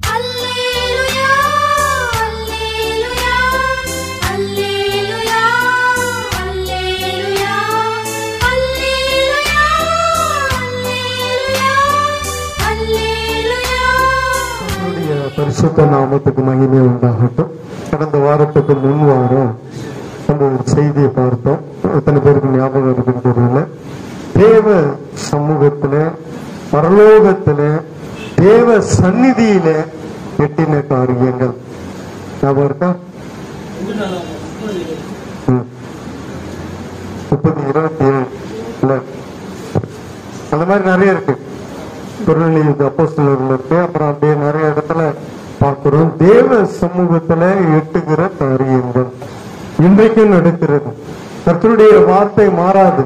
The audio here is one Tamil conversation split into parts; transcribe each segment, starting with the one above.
அல்லேலூயா அல்லேலூயா அல்லேலூயா அல்லேலூயா அல்லேலூயா அல்லேலூயா கர்த்தருடைய பரிசுத்த நாமத்துக்கு மகிமை உண்டாகட்டும். கடந்த வாரத்துக்கு முன் வாரம் நம்ம ஒரு செய்தியை பார்த்தோம். எத்தனை பேருக்கு ஞாபகம் இருக்குன்னு தெரியல. தேவ சமூகத்துல, பரலோகத்துல, தேவ சந்நிதியில எட்டின காரியங்கள் ஞாபகம் இருக்கா? 30:27 அந்த மாதிரி நிறைய இருக்கு. அப்போஸ்தலர்கள் இருக்கு. அப்புறம் அப்படியே நிறைய இடத்துல பார்க்கிறோம். தேவ சமூகத்துல எட்டுகிற காரியங்கள் இன்றைக்கும் நடக்கிறது. கர்த்தருடைய வார்த்தை மாறாது.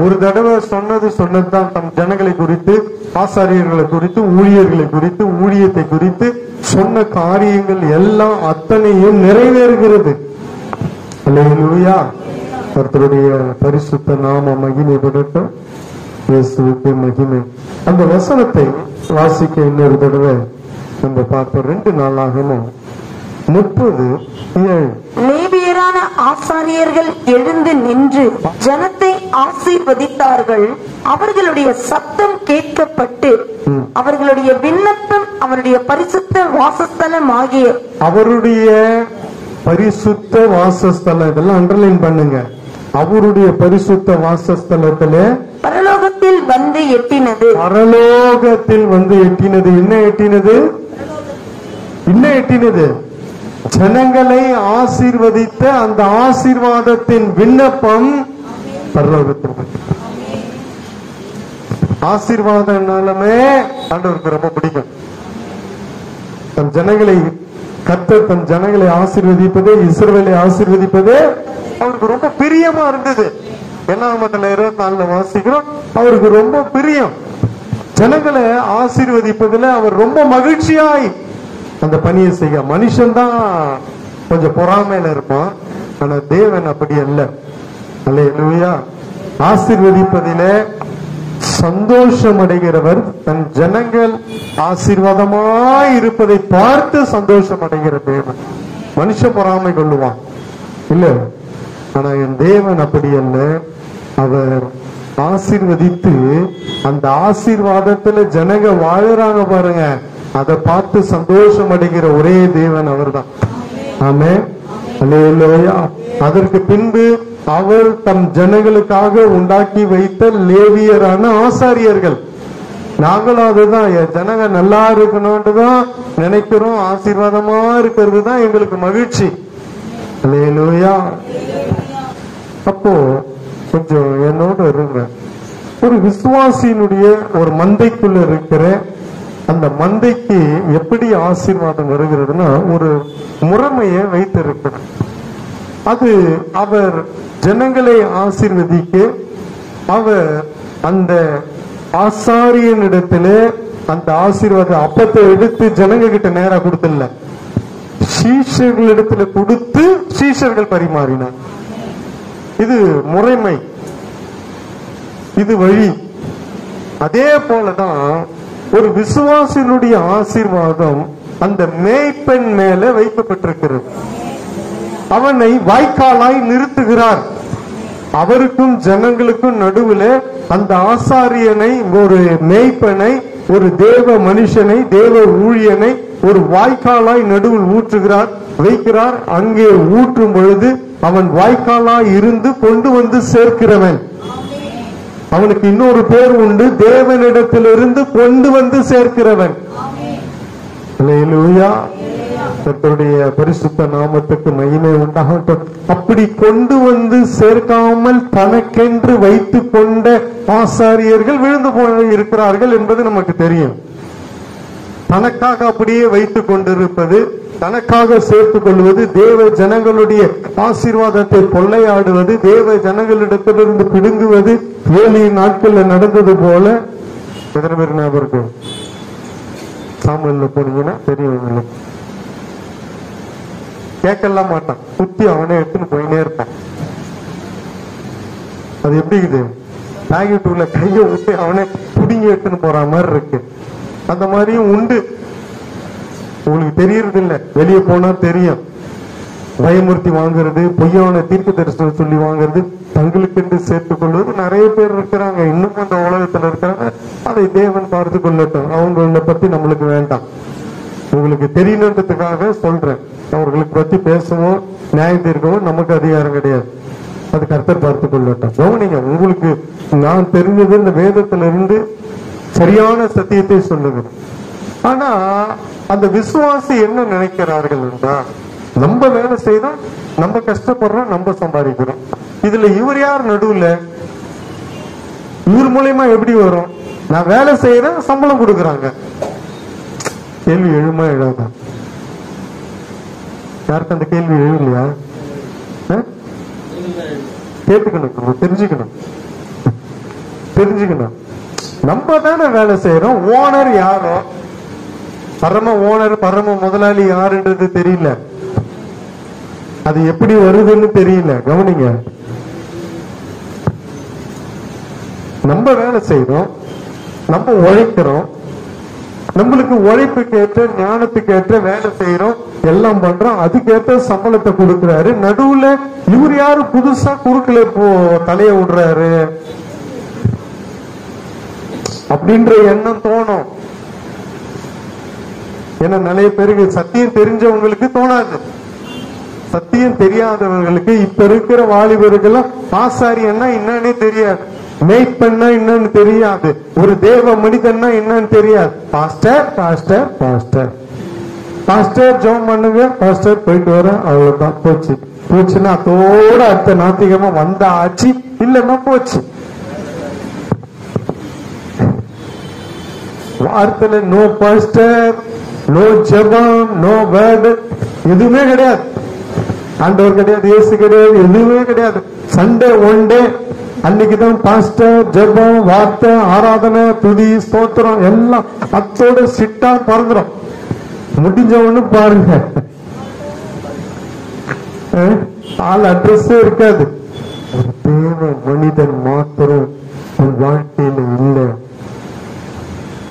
ஒரு தடவை சொன்னதுதான் தம் ஜனங்களை குறித்து, ஆசாரியர்களை குறித்து, ஊழியர்களை குறித்து, ஊழியத்தை குறித்து சொன்ன காரியங்கள் எல்லாம் அத்தனையும் நிறைவேறுகிறது. அல்லேலூயா. கர்த்தருடைய பரிசுத்த நாம மகிமைப்படட்டும். இயேசுவுக்கு மகிமை. அந்த வசனத்தை வாசிக்க இன்னொரு தடவை நம்ம பார்ப்போம். 2 நாளாகமும் 30:7. லேவியரான ஆசாரியர்கள் எழுந்து நின்று ஜனத்தை ஆசீர்வதித்தார்கள். அவர்களுடைய சத்தம் கேட்கப்பட்டு அவர்களுடைய விண்ணப்பம் அவருடைய பரிசுத்த வாசஸ்தலம் ஆகிய அவருடைய பரிசுத்த வாசஸ்தலம், இதெல்லாம் அண்டர்லைன் பண்ணுங்க. அவருடைய பரிசுத்த வாசஸ்தலத்துல பரலோகத்தில் வந்து எட்டினது. பரலோகத்தில் வந்து எட்டினது. என்ன எட்டினது? என்ன எட்டினது? ஜனங்களை ஆசீர்வதித்த அந்த ஆசீர்வாதத்தின் விண்ணப்பம் பரலோகத்தில். ஆசீர்வாதம்னாலுமே ஆண்டவருக்கு ரொம்ப பிடிக்கும். தன் ஜனங்களை கர்த்தர் தன் ஜனங்களை ஆசீர்வதிப்பது, இஸ்ரவேலை ஆசீர்வதிப்பது அவருக்கு ரொம்ப பிரியமா இருந்தது. என்னாமத்துல 24 வாசிக்கிறோம். அவருக்கு ரொம்ப பிரியம். ஜனங்களை ஆசீர்வதிப்பதுல அவர் ரொம்ப மகிழ்ச்சியாய் அந்த பணியை செய்ய. மனுஷன் தான் கொஞ்சம் பொறாமையில இருப்பான். ஆனா தேவன் அப்படி அல்ல. அல்லேலூயா. ஆசீர்வதிப்பதிலே சந்தோஷம் அடைகிறவர். தன் ஜனங்கள் ஆசீர்வாதமாய் இருப்பதை பார்த்து சந்தோஷம் அடைகிற தேவன். மனுஷன் பொறாமை கொள்ளுவான் இல்ல. ஆனா என் தேவன் அப்படி அல்ல. அவர் ஆசீர்வதித்து அந்த ஆசீர்வாதத்துல ஜனங்க வாழறாங்க பாருங்க, அதை பார்த்து சந்தோஷம் அடைகிற ஒரே தேவன் அவர்தான். ஆமென். அல்லேலூயா. அதற்கு பின்பு அவர் தம் ஜனங்களுக்காக உண்டாக்கி வைத்த லேவியரான ஆசாரியர்கள். நாங்களும் அதுதான், என் ஜனங்க நல்லா இருக்கணும்னு தான் நினைக்கிறோம். ஆசீர்வாதமா இருக்கிறது தான் எங்களுக்கு மகிழ்ச்சி. அல்லேலூயா. அப்போ கொஞ்சம் என்னோட இருங்க. ஒரு விசுவாசியினுடைய ஒரு மந்தைக்குள்ள இருக்கிற அந்த மந்தைக்கு எப்படி ஆசீர்வாதம் வருகிறதுனா ஒரு முறைமையை வைத்திருக்கிறார். அது அவர் ஜனங்களை ஆசீர்வதிக்க அவர் அந்த ஆசாரியனிடத்திலே அந்த ஆசீர்வாத அப்பத்தை எடுத்து ஜனங்க கிட்ட நேரா கொடுத்துல சீஷர்களிடத்துல கொடுத்து சீஷர்கள் பரிமாறினார். இது முறைமை, இது வழி. அதே போலதான் ஒரு விசுவாசியினுடைய ஆசீர்வாதம் அந்த மேய்ப்பெண் மேல வைக்கப்பட்டிருக்கிறது. அவனை வாய்க்காலாய் நிறுத்துகிறார். அவருக்கும் ஜனங்களுக்கும் நடுவில் அந்த ஆசாரியனை, ஒரு மேய்ப்பனை, ஒரு தேவ மனுஷனை, தேவ ஊழியனை ஒரு வாய்க்காலாய் நடுவில் ஊற்றுகிறார், வைக்கிறார். அங்கே ஊற்றும் பொழுது அவன் வாய்க்காலாய் இருந்து கொண்டு வந்து சேர்க்கிறவன். அவனுக்கு இன்னொரு பேர் உண்டு, தேவனிடத்திலிருந்து கொண்டு வந்து சேர்க்கிறவன். அல்லேலூயா. கர்த்தருடைய பரிசுத்த நாமத்துக்கு மகிமை உண்டாகட்டும். அப்படி கொண்டு வந்து சேர்க்காமல் தனக்கென்று வைத்துக் கொண்ட ஆசாரியர்கள் விழுந்து போய் இருக்கிறார்கள் என்பது நமக்கு தெரியும். தனக்காக அப்படியே வைத்துக் கொண்டிருப்பது, தனக்காக சேர்த்துக் கொள்வது, தேவ ஜனங்களுடைய ஆசீர்வாதத்தை கொள்ளையாடுவது, தேவ ஜனங்களிடத்திலிருந்து பிடுங்குவது 7 நாட்கள்ல நடந்தது போல. எத்தனை பேர் ஞாபகம் இருக்கும்? சாமுவேல்ல போனீங்கன்னா தெரியும். கேட்கலாம் மாட்டான், குத்தி அவனே எடுத்துன்னு போயினே இருப்பான். அது எப்படி இது? பாக்கெட் உள்ள கையை விட்டு அவனே புடிங்கி எடுத்துன்னு போற மாதிரி இருக்கு. அந்த மாதிரியும் உண்டு. உங்களுக்கு தெரியறது இல்ல, வெளியே போனா தெரியும். பயமுறுத்தி வாங்குறது, பொய்யான தீர்க்க தரிசனம் சொல்லி வாங்குறது, தங்களுக்கு என்று சேர்த்துக் கொள்வது நிறைய பேர் இருக்கிறாங்க. இன்னும் அந்த உலகத்துல இருக்கிறாங்க. அதை தேவன் பார்த்து கொள்ளட்டும். அவங்கள பத்தி நம்மளுக்கு வேண்டாம். உங்களுக்கு தெரியணுன்றதுக்காக சொல்றேன். அவர்களுக்கு பத்தி பேசவும் நியாயம் தீர்க்கவும் நமக்கு அதிகாரம் கிடையாது. அது கர்த்தர் பார்த்து கொள்ளட்டும். கவனிங்க, உங்களுக்கு நான் தெரிஞ்சது இந்த வேதத்துல இருந்து சரியான சத்தியத்தை சொல்லுங்க. ஆனா அந்த விசுவாசி என்ன நினைக்கிறார்கள் என்றால், நம்ம வேலை செய்யறோம், நம்ம கஷ்டப்படுறோம், நம்ம சம்பாதிக்கிறோம். இதுல இவர் யார் நடுவுல? இவர் மூலியமா எப்படி வரும்? நான் வேலை செய்யறேன், சம்பளம் கொடுக்கறாங்க. கேள்வி எழுமா எழுதா? யாருக்கு அந்த கேள்வி எழுதலையா? கேட்டுக்கணும், தெரிஞ்சுக்கணும். நம்ம தானே வேலை செய்யறோம். ஓனர் யாரோ, பரம ஓனர் பரம முதலாளி யாருன்றது தெரியல. அது எப்படி வருதுன்னு தெரியல. கவனிங்க, நம்ம வேலை செய்யறோம், நம்ம உழைக்கிறோம், நம்மளுக்கு உழைப்புக்கு ஏற்ற ஞானத்துக்கு ஏற்ற வேலை செய்யறோம், எல்லாம் பண்றோம். அதுக்கேற்ற சம்பளத்தை கொடுக்கிறாரு. நடுவுல இவர் யாரு புதுசா குறுக்கல இப்போ தலைய விடுறாரு அப்படின்ற எண்ணம் தோணும். ஏன்னா நிறைய பேருக்கு சத்தியம் தெரிஞ்சவங்களுக்கு தோணாது. சத்தியம் தெரியாதவர்களுக்கு, இப்ப இருக்கிற வாலிபர்கள்லாம் ஆசாரியன்னா என்னன்னே தெரியாது, மேய்ப்பன்னா என்னன்னு தெரியாது, ஒரு தேவ மனிதன்னா என்னன்னு தெரியாது. பாஸ்டர் பாஸ்டர் பாஸ்டர் பாஸ்டர் ஜெபம் பண்ணுங்க, பாஸ்டர் போயிட்டு வர, அவ்வளவுதான். போச்சுன்னா அதோட அடுத்த நாத்திகமா வந்தா ஆச்சு, இல்லன்னா போச்சு. வார்த்தையில நோ பாஸ்டர், நோ ஜெபம், நோ வேர்ட், எதுவுமே கிடையாது. ஆண்டவர் கிடையாது, இயேசு கிடையாது, எதுவுமே கிடையாது. சண்டே ஒன் டே அன்னைக்குதான் பாஸ்டர், ஜெபம், வார்த்தை, ஆராதனை, துதி, ஸ்தோத்திரம் எல்லாம் அத்தோட சிட்டா பறந்துடும். முடிஞ்ச ஒண்ணு பாருங்க, ஆள் அட்ரஸே இருக்காது. ஒரு தேவ மனிதன் மாத்திரம் உன் வாழ்க்கையில இல்லை,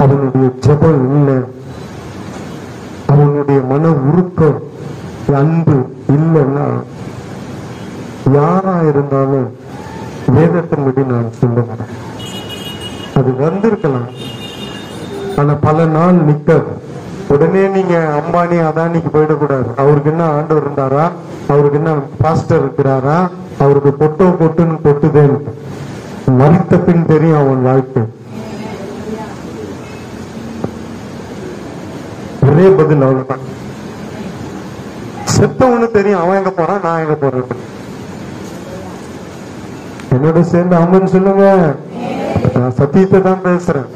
அவனுடைய ஜெபம் இல்லை, அவனுடைய மன உருக்கம், அன்பு இல்லைன்னா யாரா இருந்தாலும் வேதத்தின்படி நான் சொல்லுகிறேன், அது வந்திருக்கலாம். ஆனா பல நாள் நிக்காது. உடனே நீங்க அம்பானி அதானிக்கு போயிடக்கூடாது. அவருக்கு என்ன ஆண்டவர் இருந்தாரா, அவருக்கு என்ன பாஸ்டர் இருக்கிறாரா, அவருக்கு பொட்டுன்னு கொட்டுதேன்னு மறித்த பின் தெரியும் அவன் வாழ்க்கை. ஒரே பதில் அவ்வளவுதான். செத்தவனு தெரியும் அவன் எங்க போறான், நான் எங்க போறேன். என்னோட சேர்ந்து அம்மன் சொல்லுங்க, நான் சத்தியத்தை தான் பேசுறேன்.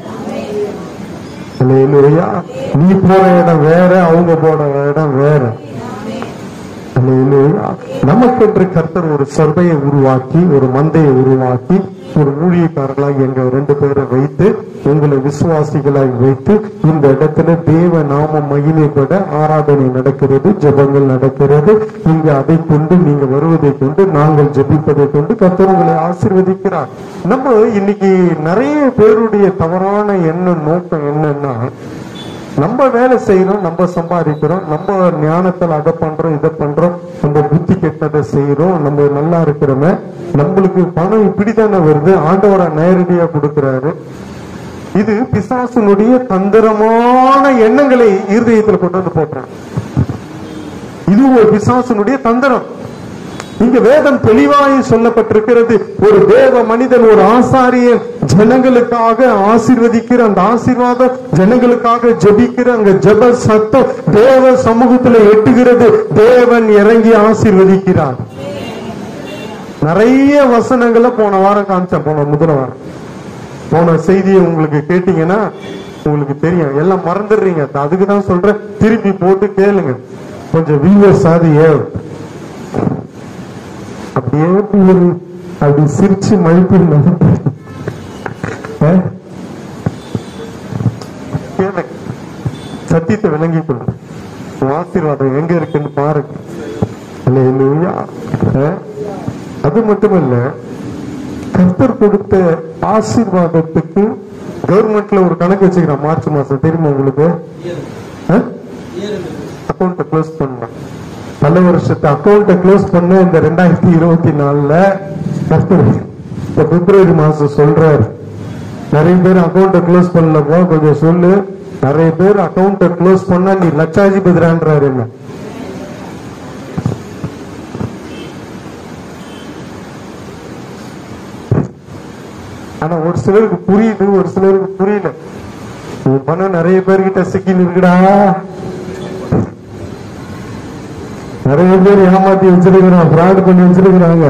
நீ போற இடம் வேற, அவங்க போற இடம் வேற. நமக்கென்று கர்த்தர் ஒரு சபையை உருவாக்கி, ஒரு மந்தையை உருவாக்கி, ஒரு ஊழியக்காரர்களாக எங்க 2 பேரை வைத்து, உங்களை விசுவாசிகளாக வைத்து, இந்த இடத்துல தேவ நாம மகிமைப்பட ஆராதனை நடக்கிறது, ஜெபங்கள் நடக்கிறது. இங்க அதை கொண்டு நீங்க வருவதை கொண்டு, நாங்கள் ஜெபிப்பதை கொண்டு கர்த்தர் உங்களை ஆசீர்வதிக்கிறார். நம்ம இன்னைக்கு நிறைய பேருடைய தவறான எண்ணம் நோக்கம் என்னன்னா, நம்ம வேலை செய்யறோம், நம்ம சம்பாதிக்கிறோம், நம்ம ஞானத்தில் அதை பண்றோம், இதை பண்றோம், நம்ம புத்தி கெட்டதை செய்யறோம், நம்ம நல்லா இருக்கிறோமே, நம்மளுக்கு பணம் இப்படித்தானே வருது, ஆண்டவரை நேரடியா கொடுக்கிறாரு. இது பிசாசுனுடைய தந்திரமான எண்ணங்களை இருதயத்தில் கொண்டு வந்து போட்டுறாங்க. இது ஒரு பிசாசுனுடைய தந்திரம். இங்க வேதம் தெளிவாய் சொல்லப்பட்டிருக்கிறது. ஒரு தேவ மனிதன், ஒரு ஆசாரியன் ஜனங்களுக்காக ஆசீர்வதிக்கிற அந்த ஆசீர்வாதம், ஜனங்களுக்காக ஜெபிக்கிற அங்க ஜெப சத்தம் தேவ சமூகத்தில் எட்டுகிறது. தேவன் இறங்கி ஆசீர்வதிக்கிறார். நிறைய வசனங்களை போன வாரம் காமிச்சேன், முதல் வாரம் போன செய்தியை உங்களுக்கு கேட்டீங்கன்னா உங்களுக்கு தெரியும். எல்லாம் மறந்துடுறீங்க, அதுக்குதான் சொல்றேன், திருப்பி போட்டு கேளுங்க. கொஞ்சம் வியூவர்ஸ் அது அப்படியே அப்படி சிரிச்சு மழுப்பி சத்தியத்தை விளங்கி கொள்ளும். ஆசீர்வாதம் எங்க இருக்குன்னு பாருங்க. அது மட்டுமல்ல, கர்த்தர் கொடுத்த ஆசீர்வாதத்துக்கு கவர்மெண்ட்ல ஒரு கணக்கு வச்சுக்கிறான். மார்ச் மாசம் தெரியுமா உங்களுக்கு? அக்கௌண்ட்டை க்ளோஸ் பண்ணேன். பல வருஷத்து அக்கௌண்ட்டை க்ளோஸ் பண்ண இந்த 2024 இந்த பிப்ரவரி மாசம் சொல்றாரு, நிறைய பேர் அக்கௌண்ட்டை க்ளோஸ் பண்ணப்போ கொஞ்சம் சொல்லு, நிறைய பேர் அக்கௌண்ட்டை க்ளோஸ் பண்ணா நீ லட்சாதிபதிரான்றாரு. என்ன ஆனா ஒரு சிலருக்கு புரியுது, ஒரு சிலருக்கு புரியல. பணம் நிறைய பேர்கிட்ட சிக்கி இருக்குடா, நிறைய பேர் ஏமாத்தி வச்சிருக்கிறான், ஃப்ராட் பண்ணி வச்சிருக்கிறாங்க,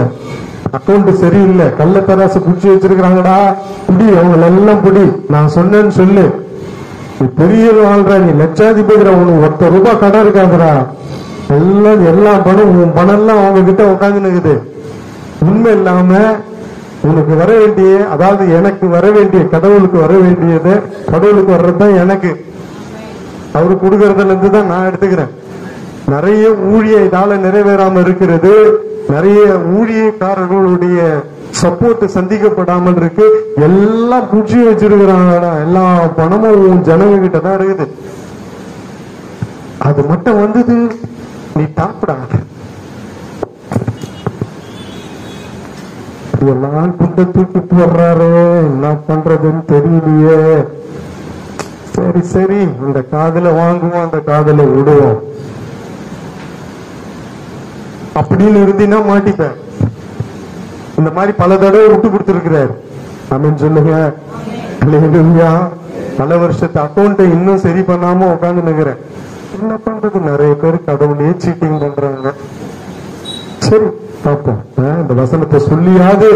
அக்கௌண்ட் சரியில்லை, கள்ள தராசு புடிச்சு வச்சிருக்கிறாங்கடா, புடி அவங்க எல்லாம் புடி. நான் சொன்னேன்னு சொல்லு, நீ பெரிய வாழ்ற, நீ லட்சாதிபதிரா, உனக்கு ₹1 கடன் இருக்காதுடா, எல்லாம் எல்லா பணம் உன் பணம் எல்லாம் அவங்க கிட்ட உட்காந்துன்னு இருக்குது. உண்மை இல்லாம உனக்கு வர வேண்டிய, அதாவது எனக்கு வர வேண்டிய, கடவுளுக்கு வர வேண்டியது, கடவுளுக்கு வர்றதுதான் எனக்கு, அவரு கொடுக்கறதுல இருந்து தான் நான் எடுத்துக்கிறேன். நிறைய ஊழிய இதால நிறைவேறாம இருக்கிறது, நிறைய ஊழியக்காரர்களுடைய சப்போர்ட் சந்திக்கப்படாமல் இருக்கு, எல்லாம் புடிச்சு வச்சிருக்கிறாங்கடா, எல்லா பணமும் ஜனங்க கிட்ட தான் இருக்குது. அது மட்டும் வந்தது நீ தாப்படா, எல்லாம் குண்டை தூக்கி போடுறாரு, என்ன பண்றதுன்னு தெரியலையே. சரி சரி, இந்த காதல வாங்குவோம், அந்த காதல விடுவோம் அப்படின்னு இருந்தீங்கன்னா மாட்டிப்பேன். இந்த மாதிரி பல தடவை விட்டு கொடுத்திருக்கிறார். ஆமென் சொல்லுங்க. அல்லேலூயா. பல வருஷத்து அக்கௌண்ட்டை இன்னும் சரி பண்ணாம உட்கார்ந்து நிக்கிறேன். என்ன பண்றது, நிறைய பேர் கடவுளையே சீட்டிங் பண்றாங்க. சரி பார்ப்போம், இந்த வசனத்தை சொல்லியாவது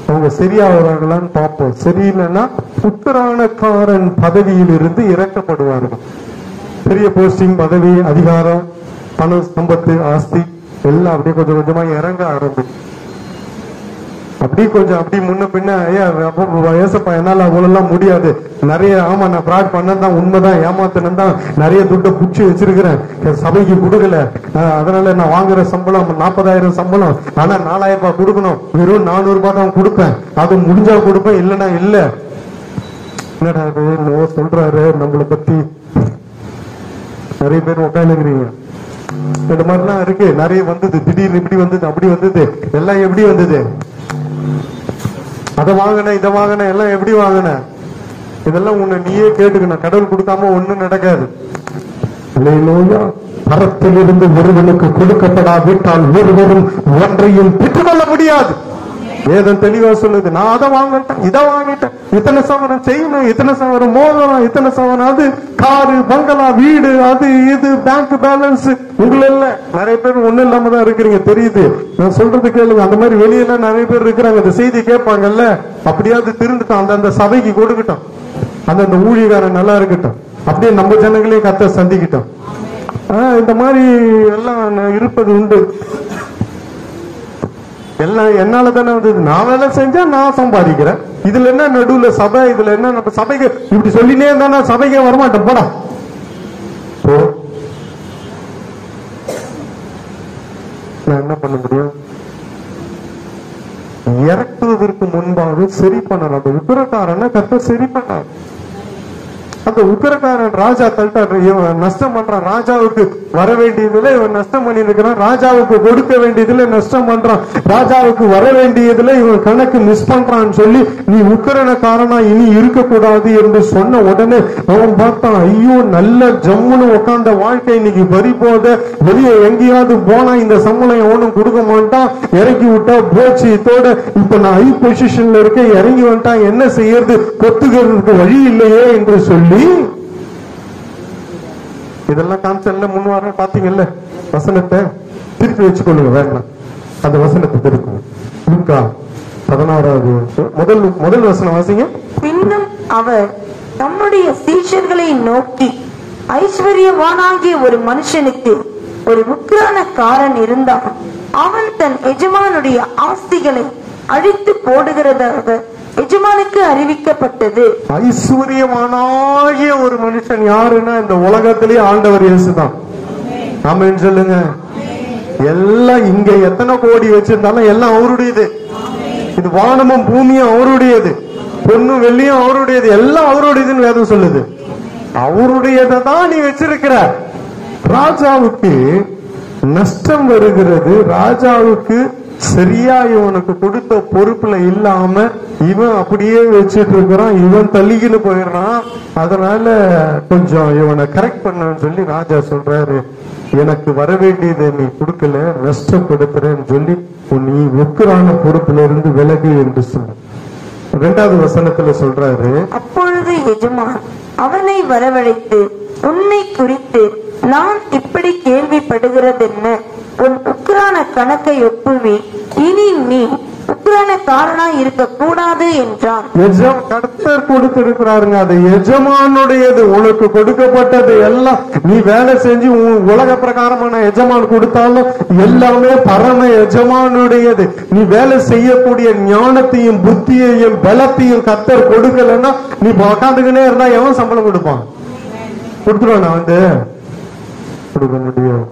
அவங்க சரியாகிறாங்களான்னு பார்ப்போம். சரியில்லைன்னா உத்தராணக்காரன் பதவியில் இருந்து இறக்கப்படுவார்கள். பெரிய போஸ்டிங், பதவி, அதிகாரம், பணம், சம்பத்து, ஆஸ்தி எல்லாம் அப்படியே கொஞ்சம் கொஞ்சமா இறங்க ஆரம்பிக்கும். அப்படி கொஞ்சம் அப்படி முன்ன பின்ன, ஏசப்பா என்னால அவ்வளவு முடியாது, நிறைய, ஆமா நான் ஃப்ராட் பண்ணதான், உண்மைதான், ஏமாத்தனம் தான், நிறைய துட்டை புடிச்சு வச்சிருக்கிறேன், சபைக்கு கொடுக்கல, அதனால நான் வாங்குற சம்பளம் 40,000 சம்பளம், ஆனா 4,000 ரூபாய் கொடுக்கணும், வெறும் 400 ரூபாய் தான் கொடுப்பேன், அது முடிஞ்சா கொடுப்பேன், இல்லைன்னா இல்ல. என்னடா சொல்றாரு நம்மளை பத்தி. நிறைய பேர் உட்காந்துக்கிறீங்க, இந்த மாதிரிலாம் இருக்கு, நிறைய வந்தது, திடீர்னு இப்படி வந்தது, அப்படி வந்தது, எல்லாம் எப்படி வந்தது, அதை வாங்கின இதை வாங்கின எல்லாம் எப்படி வாங்கின, இதெல்லாம் உன்னை நீயே கேட்டுக்கணும். கடவுள் கொடுக்காம ஒண்ணும் நடக்காது. மரத்திலிருந்து ஒருவனுக்கு கொடுக்கப்படாவிட்டால் ஒருவரும் ஒன்றையும் பெற்றுக்கொள்ள முடியாது. வேதம் தெளிவா சொல்லுது. நான் அதை வாங்கிட்டேன், இதை வாங்கிட்டேன், இத்தனை சவரம் செய்யணும், இத்தனை சவரம் மோதிரம், இத்தனை சவரம் அது, காரு, பங்களா, வீடு, அது இது, பேங்க் பேலன்ஸ். உங்களை இல்ல, நிறைய பேர் ஒண்ணும் இல்லாம தான் இருக்கிறீங்க, தெரியுது. நான் சொல்றது கேளுங்க. அந்த மாதிரி வெளியெல்லாம் நிறைய பேர் இருக்கிறாங்க, இந்த செய்தி கேட்பாங்கல்ல, அப்படியாவது திருந்துட்டோம், அந்தந்த சபைக்கு கொடுக்கட்டும், அந்தந்த ஊழியக்காரன் நல்லா இருக்கட்டும், அப்படியே நம்ம ஜனங்களையும் கத்த சந்திக்கிட்டோம். இந்த மாதிரி எல்லாம் இருப்பது உண்டு. எல்லாம் என்னால தானே வந்தது, நான் வேலை செஞ்சா நான் சம்பாதிக்கிறேன். இதுல என்ன நடுவுல சபை, இதுல என்ன நம்ம சபைக்கு இப்படி சொல்லினே இருந்தா சபைக்கே வரமாட்டேன், போடா போ. நான் என்ன பண்ண முடியும்? இறக்குவதற்கு முன்பாக சரி பண்ணணும். அந்த உத்தரக்காரனை கத்த சரி பண்ண, அந்த உத்தரக்காரன் ராஜா தள்ளிட்டாரு, இவன் நஷ்டம் பண்றான், ராஜாவுக்கு வர வேண்டியதுல இவன் நஷ்டம் பண்ணி இருக்கிறான், ராஜாவுக்கு கொடுக்க வேண்டியதுல நஷ்டம் பண்றான், ராஜாவுக்கு வர வேண்டியதுல இவன் கணக்கு மிஸ் பண்றான்னு சொல்லி நீ உத்தரக்காரனா இனி இருக்கக்கூடாது என்று சொன்ன உடனே அவன் பார்த்தான், ஐயோ நல்ல ஜம்முன்னு உட்கார்ந்த வாழ்க்கை இன்னைக்கு பறி போத, வெளியே எங்கேயாவது போனா இந்த சம்பளம் எவனும் கொடுக்க மாட்டான், இறக்கி விட்டா போச்சு, இதோட இப்ப நான் ஹை பொசிஷன்ல இருக்க, இறங்கி வந்துட்டான், என்ன செய்யறது, கொத்துக்கிறதுக்கு வழி இல்லையே என்று சொல்லி இதெல்லாம் காமிச்சல்ல முன்வாரம் பாத்தீங்கல்ல. வசனத்தை திருப்பி வச்சுக்கொள்ளுங்க, வேண்டாம் அந்த வசனத்தை திருப்பி. லூக்கா 16வது முதல் வசனம் வாசிங்க. பின்னும் அவர் தம்முடைய சீஷர்களை நோக்கி, ஐஸ்வர்யவானாகிய ஒரு மனுஷனுக்கு ஒரு உக்கிரானக்காரன் இருந்தான். அவன் தன் எஜமானுடைய ஆஸ்திகளை அழித்து போடுகிறதாக எஜமானுக்கு அறிவிக்கப்பட்டது. ஐஸ்வர்யமானாகிய ஒரு மனுஷன் யாருன்னா இந்த உலகத்திலேயே ஆண்டவர் இயேசுதான். ஆமென் சொல்லுங்க. எல்லாம் இங்க எத்தனை கோடி வச்சிருந்தாலும் எல்லாம் அவருடையது. இது வானமும் பூமியும் அவருடையது, பொண்ணும் வெள்ளியும் அவருடையது, எல்லாம் அவருடையதுன்னு வேதம் சொல்லுது. அவருடையதான் நீ வச்சிருக்கிற. ராஜாவுக்கு நஷ்டம் வருகிறது. ராஜாவுக்கு சரியா இவனுக்கு கொடுத்த பொறுப்புல இல்லாம இவன் அப்படியே வச்சிட்டு இருக்கிறான், இவன் தள்ளிக்கிட்டு போயிடுறான். அதனால கொஞ்சம் இவனை கரெக்ட் பண்ணு சொல்லி ராஜா சொல்றாரு, எனக்கு வர வேண்டியதை நீ கொடுக்கல, நஷ்டப்படுத்துறேன்னு சொல்லி நீ உக்கிரான பொறுப்புல இருந்து விலகு என்று சொன்ன. 2வது வசனத்துல சொல்றாரு, அப்பொழுது எஜமான் அவனை வரவழைத்து, உன்னை குறித்து நான் இப்படி கேள்விப்படுகிறதென்ன? உன் உக்கிரான கணக்கை ஒப்புவி, இனி நீ உக்கிரானக்காரனாய் இருக்க கூடாது என்றான். கர்த்தர் கொடுத்திருக்கிறாருங்க, அது எஜமானுடையது. உனக்கு கொடுக்கப்பட்டது எல்லாம் நீ வேலை செஞ்சு உலக பிரகாரமான எஜமான் கொடுத்தாலும் எல்லாமே பரம எஜமானுடையது. நீ வேலை செய்யக்கூடிய ஞானத்தையும் புத்தியையும் பலத்தையும் கர்த்தர் கொடுக்கலன்னா நீ உக்காந்துக்கினே இருந்தா எவன் சம்பளம் கொடுப்பான்? கொடுத்துருவானா? கொடுக்க முடியும்.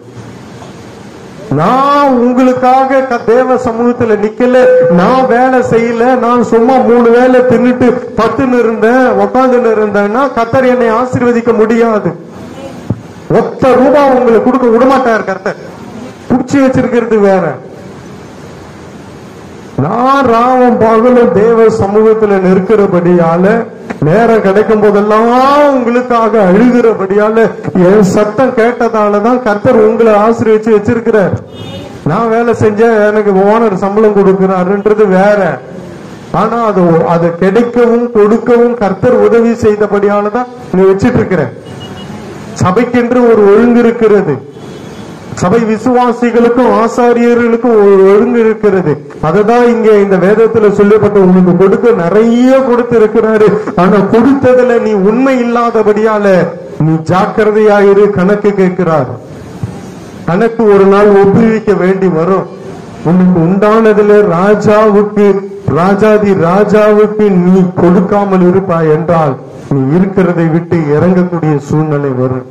நான் உங்களுக்காக தேவ சமூகத்துல நிக்கல, நான் வேலை செய்யல, நான் சும்மா 3 வேலை தின்னுட்டு 10 இருந்தேன், உட்காந்துன்னு இருந்தேன்னா கர்த்தர் என்னை ஆசீர்வதிக்க முடியாது. ₹1 உங்களுக்கு கொடுக்க விடமாட்டார் கர்த்தர். புடிச்சு வச்சிருக்கிறது வேற. நான் ராவும் பகலும் தேவ சமூகத்துல நிற்கிறபடியால, நேரம் கிடைக்கும் போதெல்லாம் உங்களுக்காக அழுகிறபடியால, என் சத்தம் கேட்டதாலதான் கர்த்தர் உங்களை ஆசீர்வதிச்சு வச்சிருக்கிறார். நான் வேலை செஞ்சேன், எனக்கு ஓனர் சம்பளம் கொடுக்கிறாருன்றது வேற. ஆனா அது கிடைக்கவும் கொடுக்கவும் கர்த்தர் உதவி செய்தபடியாலதான் நீ வச்சிட்டு இருக்கிற. சபைக்கென்று ஒரு ஒழுங்கு இருக்கிறது. சபை விசுவாசிகளுக்கும் ஆசாரியர்களுக்கும் ஒரு ஒழுங்கு இருக்கிறது. அததான் இங்க இந்த வேதத்துல சொல்லப்பட்ட, உனக்கு கொடுக்க நிறைய கொடுத்து இருக்கிறாரு. ஆனா கொடுத்ததுல நீ உண்மை இல்லாதபடியால நீ ஜாக்கிரதையாயிரு. கணக்கு கேட்கிறார். கணக்கு ஒரு நாள் ஒப்புவிக்க வேண்டி வரும். உனக்கு உண்டானதுல ராஜாதி ராஜாவுக்கு நீ கொடுக்காமல் இருப்பாய் என்றால் நீ இருக்கிறதை விட்டு இறங்கக்கூடிய சூழ்நிலை வரும்.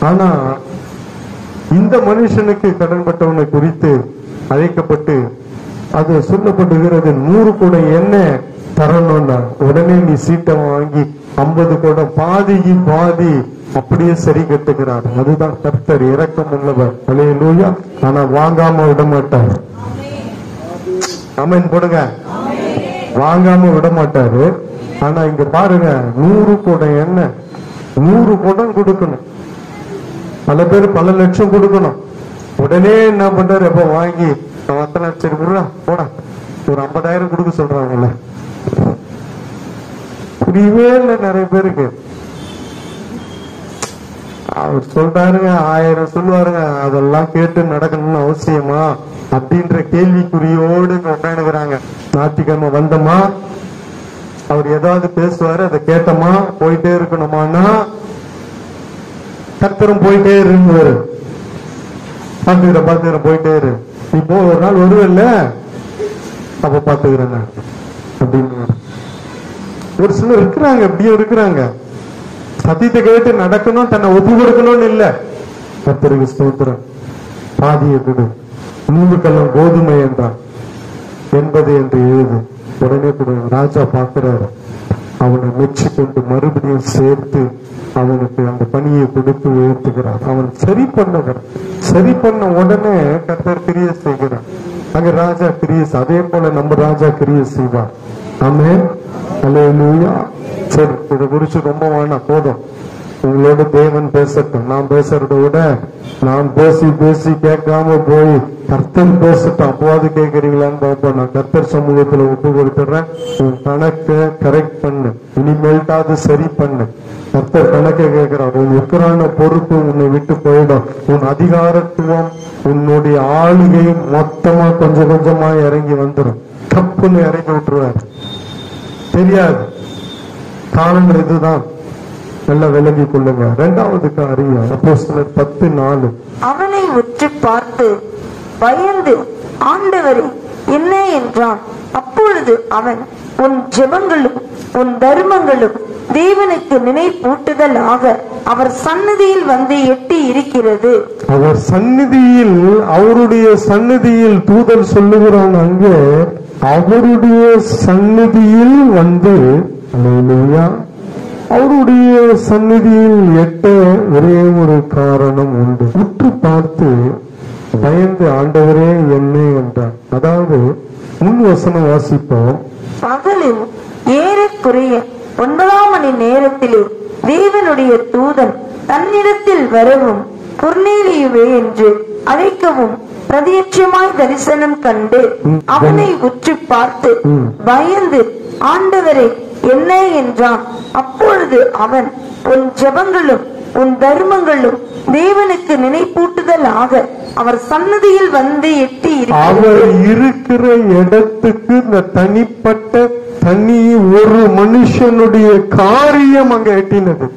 ஆனா இந்த மனுஷனுக்கு கடன்பட்டவனை குறித்து அழைக்கப்பட்டு அது சொல்லப்படுகிறது, 100 குடம் எண்ணெய் தரணும்னா உடனே நீ சீட்டை வாங்கி 50 குடம், பாதிக்கு பாதி அப்படியே சரி கட்டுகிறார். அதுதான் கர்த்தர் இரக்கம் உள்ளவர். அல்லேலூயா. ஆனா வாங்காம விட மாட்டார். ஆமென் போடுங்க. வாங்காம விட மாட்டாரு. ஆனா இங்க பாருங்க, 100 குடம் எண்ணெய் 100 குடம் கொடுக்கணும். பல பேர் பல லட்சம் கொடுக்கணும். உடனே என்ன பண்றாரு, எப்ப வாங்கி சரி போடா ஒரு 50,000 கொடுக்க சொல்றாங்கல்ல, புரியவே இல்லை நிறைய பேருக்கு. அவர் சொல்றாருங்க, 1000 சொல்லுவாருங்க, அதெல்லாம் கேட்டு நடக்கணும்னு அவசியமா அப்படின்ற கேள்விக்குறியோடு உட்காந்துக்கிறாங்க. ஞாயிற்றுக்கிழமை வந்தோமா, அவர் ஏதாவது பேசுவாரு, அதை கேட்டோமா, போயிட்டே இருக்கணுமானா கர்த்தரும் போயிட்டே இருந்துவாரு. பாத்துக்கிறேன் போயிட்டே இரு, நீ போ, ஒரு நாள் வருவல்ல அப்ப பாத்துக்கிறேன் அப்படின்னு. ஒரு சிலர் இருக்கிறாங்க, எப்படியும் இருக்கிறாங்க. சத்தியத்தை கேட்டு நடக்கணும், தன்னை ஒப்பு கொடுக்கணும்னு இல்ல. கர்த்தருக்கு ஸ்தோத்திரம். பாதியை கொடு, 100 கல்லம் கோதுமை என்றான் 80 என்று எழுது, உடனே கொடு. ராஜா பாக்குறாரு, அவனை மெச்சு கொண்டு மறுபடியும் சேர்த்து அவனுக்கு அந்த பணியை கொடுத்து உயர்த்துகிறார். அவன் சரி பண்ணவர். சரி பண்ண உடனே கர்த்தர் கிரிய செய்கிறார். அங்க ராஜா கிரிய, அதே போல நம்ம ராஜா கிரிய செய்வார். ஆமென். அல்லேலூயா. சரி, இதை குறிச்சு ரொம்ப வேணாம், போதும். உங்களோட தேவன் பேசட்டும். நான் பேசுறத விட நான் பேசி கேட்காம போய் கர்த்தர் பேசட்டும். அப்போது கேட்கறீங்களான்னு பார்ப்போம். நான் கர்த்தர் சமூகத்துல ஒப்பு கொடுத்துறேன். உன் கணக்கை கரெக்ட் பண்ணு, இனிமேல்ட்டாவது சரி பண்ணு. கர்த்தர் கணக்கை கேட்கிறார். உன் உக்கரான பொறுப்பு உன்னை விட்டு போயிடும். உன் அதிகாரத்துவம், உன்னுடைய ஆளுகை மொத்தமா கொஞ்சம் கொஞ்சமா இறங்கி வந்துடும். தப்புன்னு இறங்கி விட்டுருவார். தெரியாது, காரணங்கள் இதுதான். நல்லா விளங்கி கொள்ளுங்க. 2வது காரியம் அப்போஸ்தலர் 10:4. அவனை உற்று பார்த்து பயந்து, ஆண்டவரே என்ன என்றான். அப்பொழுது அவன், உன் ஜெபங்களும் உன் தர்மங்களும் தேவனுக்கு நினைப்பூட்டுதலாக அவர் சந்நிதியில் வந்து எட்டி இருக்கிறது. அவர் சந்நிதியில், அவருடைய சந்நிதியில் தூதர் சொல்லுகிறான். அங்கே அவருடைய சந்நிதியில் வந்து, அல்லேலூயா, அவருடைய சந்நிதியில் எட்ட ஒரே ஒரு காரணம் உண்டு. உற்று பார்த்து பயந்து ஆண்டவரே என்ன என்றார். அதாவது முன் வசனம் வாசிப்போம். பகலில் ஏறக்குறைய 9 மணி நேரத்திலே தேவனுடைய தூதன் தன்னிடத்தில் வரவும் கொர்நேலியுவே என்று அழைக்கவும் பிரதியட்சமாய் தரிசனம் கண்டு அவனை உற்று பார்த்து பயந்து ஆண்டவரே என்ன என்றான். அப்பொழுது அவன், உன் ஜெபங்களும் உன் தர்மங்களும் தேவனுக்கு நினைப்பூட்டுதலாக அவர் சன்னதியில் வந்து எட்டி அவர் இருக்கிற இடத்துக்கு இந்த தனிப்பட்ட தனி ஒரு மனுஷனுடைய காரியம் அங்க எட்டினது.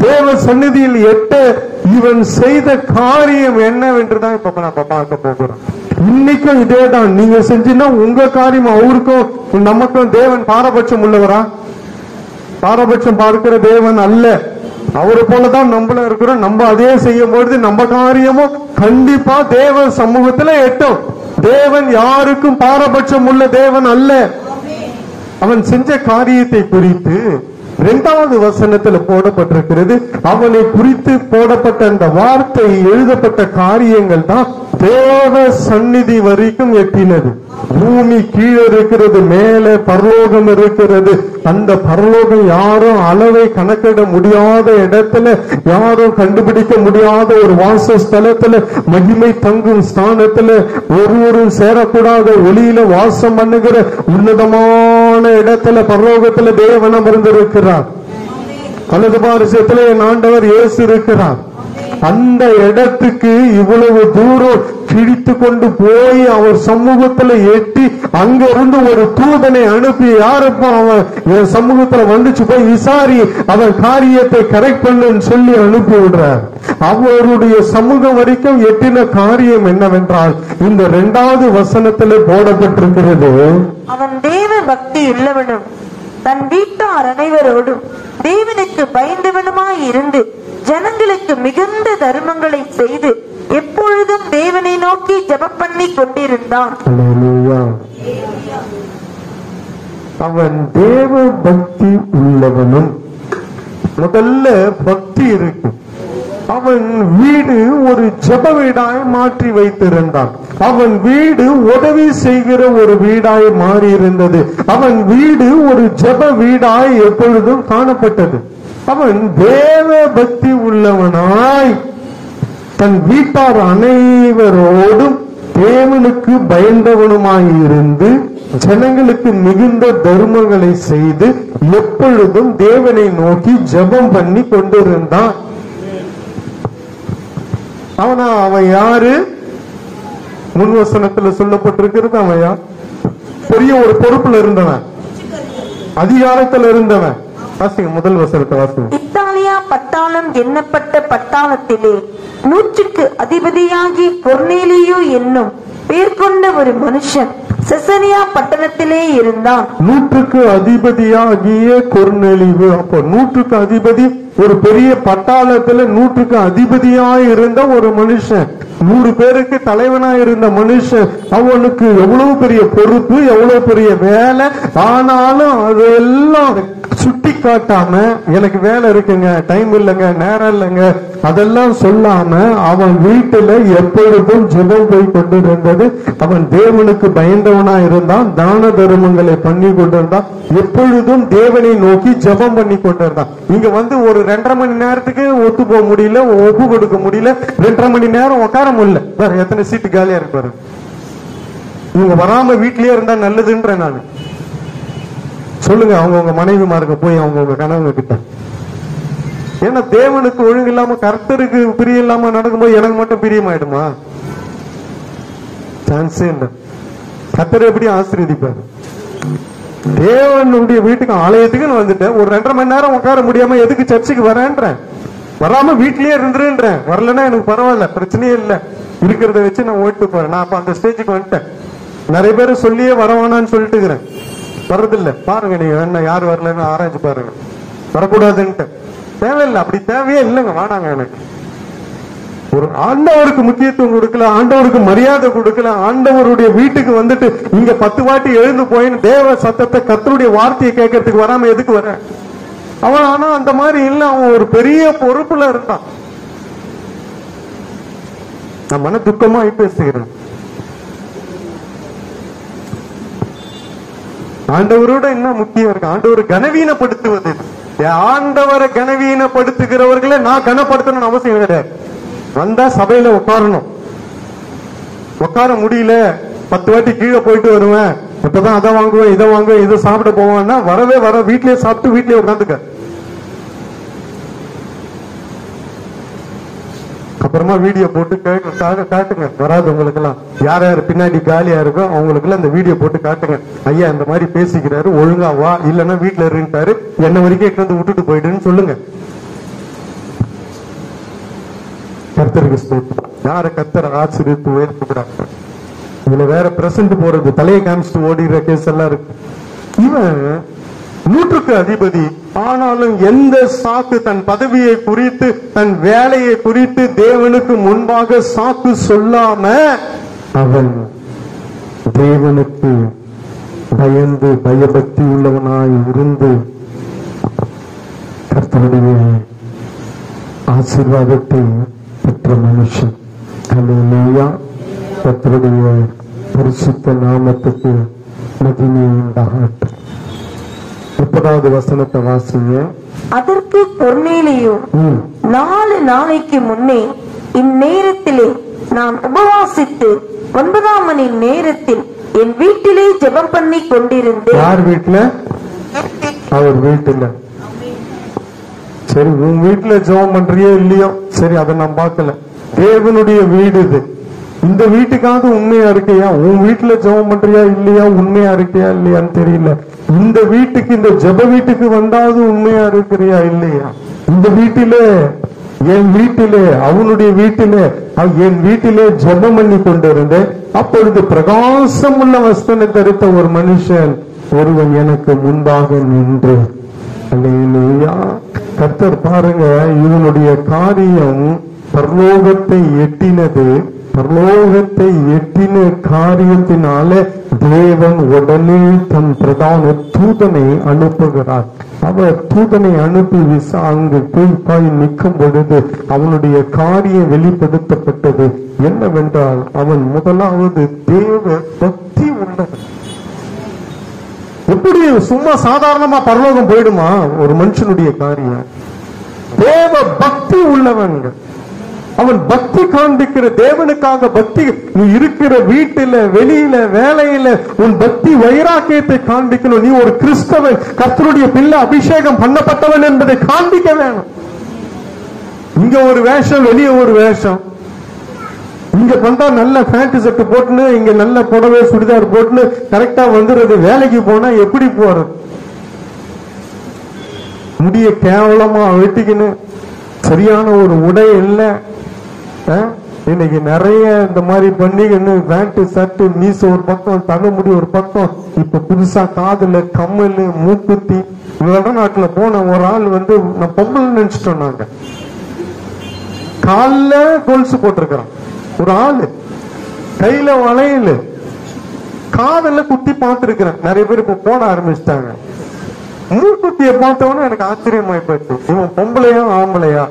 தேவ சந்நிதியில் எட்ட இவன் செய்த காரியம் என்னவென்றுதான் இப்ப நம்ம பார்க்க போகிறோம். இன்னைக்கும் இதேதான். நீங்க செஞ்சீங்கன்னா உங்க காரியம் அவருக்கும் நமக்கும் தேவன் பாரபட்சம் உள்ளவரா? பாரபட்சம் பார்க்கிற தேவன் அல்ல. அவரை போலதான் நம்மள இருக்கிறோம். நம்ம அதே செய்யும் பொழுது நம்ம காரியமும் கண்டிப்பா தேவன் சமூகத்துல எட்டும். தேவன் யாருக்கும் பாரபட்சம் உள்ள தேவன் அல்ல. அவன் செஞ்ச காரியத்தை குறித்து 2வது வசனத்துல போடப்பட்டிருக்கிறது. அவனை குறித்து போடப்பட்ட அந்த வார்த்தை எழுதப்பட்ட காரியங்கள் தான் தேவ சந்நிதி வரைக்கும் எட்டினது. பூமி கீழே இருக்கிறது, மேலே பரலோகம் இருக்கிறது. அந்த பரலோகம் யாரும் அளவை கணக்கிட முடியாத இடத்துல, யாரும் கண்டுபிடிக்க முடியாத ஒரு வாசஸ்தலத்துல, மகிமை தங்கும் ஸ்தானத்துல, ஒருவரும் சேரக்கூடாத ஒளியில வாசம் பண்ணுகிற உன்னதமான இடத்துல பரலோகத்துல தேவன் அமர்ந்திருக்கிறார். வலது பாரிசத்திலே என் ஆண்டவர் இயேசு இருக்கிறார். அந்த இடத்துக்கு இவ்வளவு தூரம் கிழித்து கொண்டு போய் அவர் சமூகத்துல எட்டி அங்க இருந்து ஒரு தூதனை அனுப்பி, யாருப்பா அவன் என் சமூகத்துல வந்துச்சு, போய் விசாரி, அவன் காரியத்தை கரெக்ட் பண்ணுன்னு சொல்லி அனுப்பி விடுறார். அவருடைய சமூகம் வரைக்கும் எட்டின காரியம் என்னவென்றால் இந்த 2வது வசனத்துல போடப்பட்டிருக்கிறது. அவன் தேவ பக்தி உள்ளவனும் தன் வீட்டார் அனைவரோடும் தேவனுக்கு பயந்தவனுமாய் இருந்து ஜனங்களுக்கு மிகுந்த தர்மங்களை செய்து எப்பொழுதும் தேவனை நோக்கி ஜெபம் பண்ணி கொண்டிருந்தான். அவன் தேவ பக்தி உள்ளவனும், முதல்ல பக்தி இருக்கு. அவன் வீடு ஒரு ஜெப வீடாய் மாற்றி வைத்திருந்தான். அவன் வீடு உதவி செய்கிற ஒரு வீடாய் மாறி இருந்தது. அவன் வீடு ஒரு ஜெப வீடாய் எப்பொழுதும் காணப்பட்டது. அவன் தேவ பக்தி உள்ளவனாய் தன் வீட்டார் அனைவரோடும் தேவனுக்கு பயந்தவனுமாயிருந்து ஜனங்களுக்கு மிகுந்த தர்மங்களை செய்து எப்பொழுதும் தேவனை நோக்கி ஜெபம் பண்ணி கொண்டிருந்தான். அவன் யாரு? முன்வசனத்துல சொல்லப்பட்டிருக்கிறது. அவன் யார்? பெரிய ஒரு பொறுப்புல இருந்தவன், அதிகாரத்துல இருந்தவன். வாசிங்க, முதல் வசனத்தை வாசிங்க. இத்தாலியா பட்டாளம் எண்ணப்பட்ட பட்டாளத்திலே 100க்கு அதிபதியாகி கொர்நேலியு என்னும் பேர் கொண்ட ஒரு மனுஷன் செசரியா பட்டணத்திலே இருந்தான். 100க்கு அதிபதியாகிய கொர்நேலியு. அப்போ 100க்கு அதிபதி, ஒரு பெரிய பட்டாளத்துல 100க்கு அதிபதியாய் இருந்த ஒரு மனுஷன், 100 பேருக்கு தலைவனாய் இருந்த மனுஷன். அவனுக்கு எவ்வளவு பெரிய பொறுப்பு, எவ்வளவு பெரிய வேலை. ஆனாலும் அதெல்லாம் சுட்டி காட்டாம, எனக்கு வேலை இருக்குங்க, டைம் இல்லைங்க, நேரம் இல்லைங்க, அதெல்லாம் சொல்லாம அவன் வீட்டுல எப்பொழுதும் ஜெபம் போய் கொண்டிருந்தது. அவன் தேவனுக்கு பயந்தவனா இருந்தான், தான தர்மங்களை பண்ணி கொண்டிருந்தான், எப்பொழுதும் தேவனை நோக்கி ஜெபம் பண்ணி கொண்டிருந்தான். இங்க வந்து ஒரு 2.5 மணி நேரத்துக்கு ஒத்து போக முடியல, ஒப்பு கொடுக்க முடியல, 2.5 மணி நேரம் உட்கார முடியல. வேற எத்தனை சீட்டு காலியா இருப்பாரு. இவங்க வராம வீட்லயே இருந்தா நல்லதுன்ற நான் சொல்லுங்க. அவங்கவுங்க மனைவிமாருக்கு போய் அவங்கவுங்க கணவங்க கிட்ட, ஏன்னா தேவனுக்கு ஒழுங்கு இல்லாம கர்த்தருக்கு பிரியம் இல்லாம நடக்கும்போது எனக்கு மட்டும் பிரியமாயிடுமா? சான்ஸே இல்லை. கர்த்தர் எப்படி ஆசீர்வதிப்பாரு? தேவனுடைய வீட்டுக்கு ஆலயத்துக்கு நான் வந்துட்டேன், ஒரு 2.5 மணி நேரம் உட்கார முடியாம எதுக்கு சர்ச்சுக்கு வரேன்றேன்? வராம வீட்லயே இருந்துருன்றேன். வரலன்னா எனக்கு பரவாயில்ல, பிரச்சனையே இல்லை, இருக்கிறத வச்சு நான் ஓட்டு போறேன். நான் அப்ப அந்த ஸ்டேஜுக்கு வந்துட்டேன். நிறைய பேர் சொல்லியே வரவானான்னு சொல்லிட்டு இருக்கிறேன், வர்றதில்ல. பாருங்க, நீங்க வேணா யார் வரலன்னு ஆராய்ச்சி பாருங்க. வரக்கூடாதுன்ட்டு தேவையில்லை, அப்படி தேவையே இல்லைங்க, வேணாங்க. எனக்கு ஒரு ஆண்டவருக்கு முக்கியத்துவம் கொடுக்கல, ஆண்டவருக்கு மரியாதை கொடுக்கல, ஆண்டவருடைய வீட்டுக்கு வந்துட்டு இங்க 10 வாட்டி எழுந்து போயின்னு தேவ சத்தத்தை, கர்த்தருடைய வார்த்தையை கேட்கறதுக்கு வராம எதுக்கு வர? அவன் ஆனா அந்த மாதிரி இல்ல, அவன் ஒரு பெரிய பொறுப்புல இருந்தான். நான் மன துக்கமாய் பேசுகிறேன். ஆண்டவரோட என்ன முக்கியம் இருக்கு? ஆண்டவர் கனவீனப்படுத்துவது. ஆண்டவரை கனவீனப்படுத்துகிறவர்களை நான் கனப்படுத்தணும்னு அவசியம் கிடையாது. வந்தா சபையில உட்காரணும். உட்கார முடியல, 10 வாட்டி கீழே போயிட்டு வருவேன், இப்பதான் அதை வாங்குவேன் இதை வாங்குவேன் இதை சாப்பிட போவேன்னா வரவே வர, வீட்லயே சாப்பிட்டு வீட்லயே உட்காந்துக்க. அப்புறமா வீடியோ போட்டு காட்டுங்க. வராது உங்களுக்கு எல்லாம், யார் யார் பின்னாடி காலியா இருக்கோ அவங்களுக்கு எல்லாம் இந்த வீடியோ போட்டு காட்டுங்க. ஐயா இந்த மாதிரி பேசிக்கிறாரு, ஒழுங்கா வா, இல்லன்னா வீட்டுல இருக்காரு, என்ன வரைக்கும் வந்து விட்டுட்டு போயிடுன்னு சொல்லுங்க. கர்த்தருக்கு ஸ்தோத்திரம். யார கர்த்தர் ஆச்சரியத்து உயர்த்துகிறாங்க. இதுல வேற பிரசன்ட் போறது, தலையை காமிச்சிட்டு ஓடிற கேஸ் எல்லாம் இருக்கு. இவன் 100க்கு அதிபதி, ஆனாலும் எந்த சாக்கு, தன் பதவியை குறித்து தன் வேலையை குறித்து தேவனுக்கு முன்பாக சாக்கு சொல்லாம அவன் தேவனுக்கு பயந்து பயபக்தி உள்ளவனாய் இருந்து கர்த்தருடைய ஆசீர்வாதத்தை பெற்ற மனுஷன். அல்லேலூயா. கர்த்தருடைய பரிசுத்த நாமத்துக்கு மகிமை உண்டாகட்டும். 30வது வசனத்தை வாசிங்க. அதற்கு கொர்நேலியு 4 நாளைக்கு முன்னே இந்நேரத்திலே நான் உபவாசித்து 9ஆம் மணி நேரத்தில் என் வீட்டிலே ஜெபம் பண்ணி கொண்டிருந்தேன். யார் வீட்டுல? அவர் வீட்டுல. சரி, உன் வீட்டுல ஜெபம் பண்றியோ இல்லையோ சரி, அதை நான் பார்க்கல. தேவனுடைய வீடு இது. இந்த வீட்டுக்காவது உண்மையா இருக்கையா? உன் வீட்டுல ஜெபம் பண்றியா இல்லையா, உண்மையா இருக்கையா இல்லையான்னு தெரியல. இந்த வீட்டுக்கு, இந்த ஜெப வீட்டுக்கு வந்தாவது உண்மையா இருக்கிறியா இல்லையா? இந்த வீட்டிலே, என் வீட்டிலே, அவனுடைய வீட்டிலே, என் வீட்டிலே ஜெபம் பண்ணி கொண்டிருந்தேன். அப்பொழுது பிரகாசம் உள்ள வஸ்திரம் தரித்த ஒரு மனுஷன் ஒருவன் எனக்கு முன்பாக நின்று. அல்லேலூயா. கர்த்தர் பாருங்க, இவனுடைய காரியம் பரலோகத்தை எட்டினது. பரலோகத்தை எட்டின காரியத்தினால தேவன் உடனே தன் பிரதான தூதனை அனுப்புகிறார். அவர் தூதனை அனுப்பி அங்கு போய் நிற்கும் பொழுது அவனுடைய காரியம் வெளிப்படுத்தப்பட்டது. என்னவென்றால் அவன் முதலாவது தேவ பக்தி உள்ளவன். எப்படி சும்மா சாதாரணமா பரலோகம் போயிடுமா ஒரு மனுஷனுடைய காரியம்? தேவ பக்தி உள்ளவன். அவன் பக்தி காண்பிக்கிற, தேவனுக்காக பக்தி. நீ இருக்கிற வீட்டில, வெளியில, வேலையில உன் பக்தி வைராக்கியத்தை காண்பிக்கணும். நீ ஒரு கிறிஸ்தவன், கர்த்தருடைய பிள்ளை, அபிஷேகம் பண்ணப்பட்டவன் என்பதை காண்பிக்க வேணும். இங்க ஒரு வேஷம், வெளியே ஒரு வேஷம். இங்க வந்தா நல்ல பேண்ட் ஷர்ட் போட்டுன்னு, இங்க நல்ல புடவை சுடிதார் போட்டுன்னு கரெக்டா வந்துடுறது. வேலைக்கு போனா எப்படி போறது? முடிய கேவலமா வெட்டிக்கின்னு, சரியான ஒரு உடை இல்லை. இன்னைக்கு நிறைய இந்த மாதிரி பண்ணிக்கின்னு பேண்ட் ஷர்ட், மீச ஒரு பக்கம், தலைமுடி ஒரு பக்கம், இப்ப புதுசா காதுல கம்மல், மூக்குத்தி. வடநாட்டுல போன ஒரு ஆள் வந்து, நான் பொம்பளை நினைச்சிட்டோம் நாங்க. கால்ல கொலுசு போட்டிருக்கிறோம் ஒரு ஆளு, கையில வளையல், காதல குத்தி பார்த்திருக்கிறேன். நிறைய பேர் இப்ப போட ஆரம்பிச்சிட்டாங்க. மூக்குத்தியை பார்த்தவன எனக்கு ஆச்சரியமாய் போச்சு. இவன் பொம்பளையா ஆம்பளையா?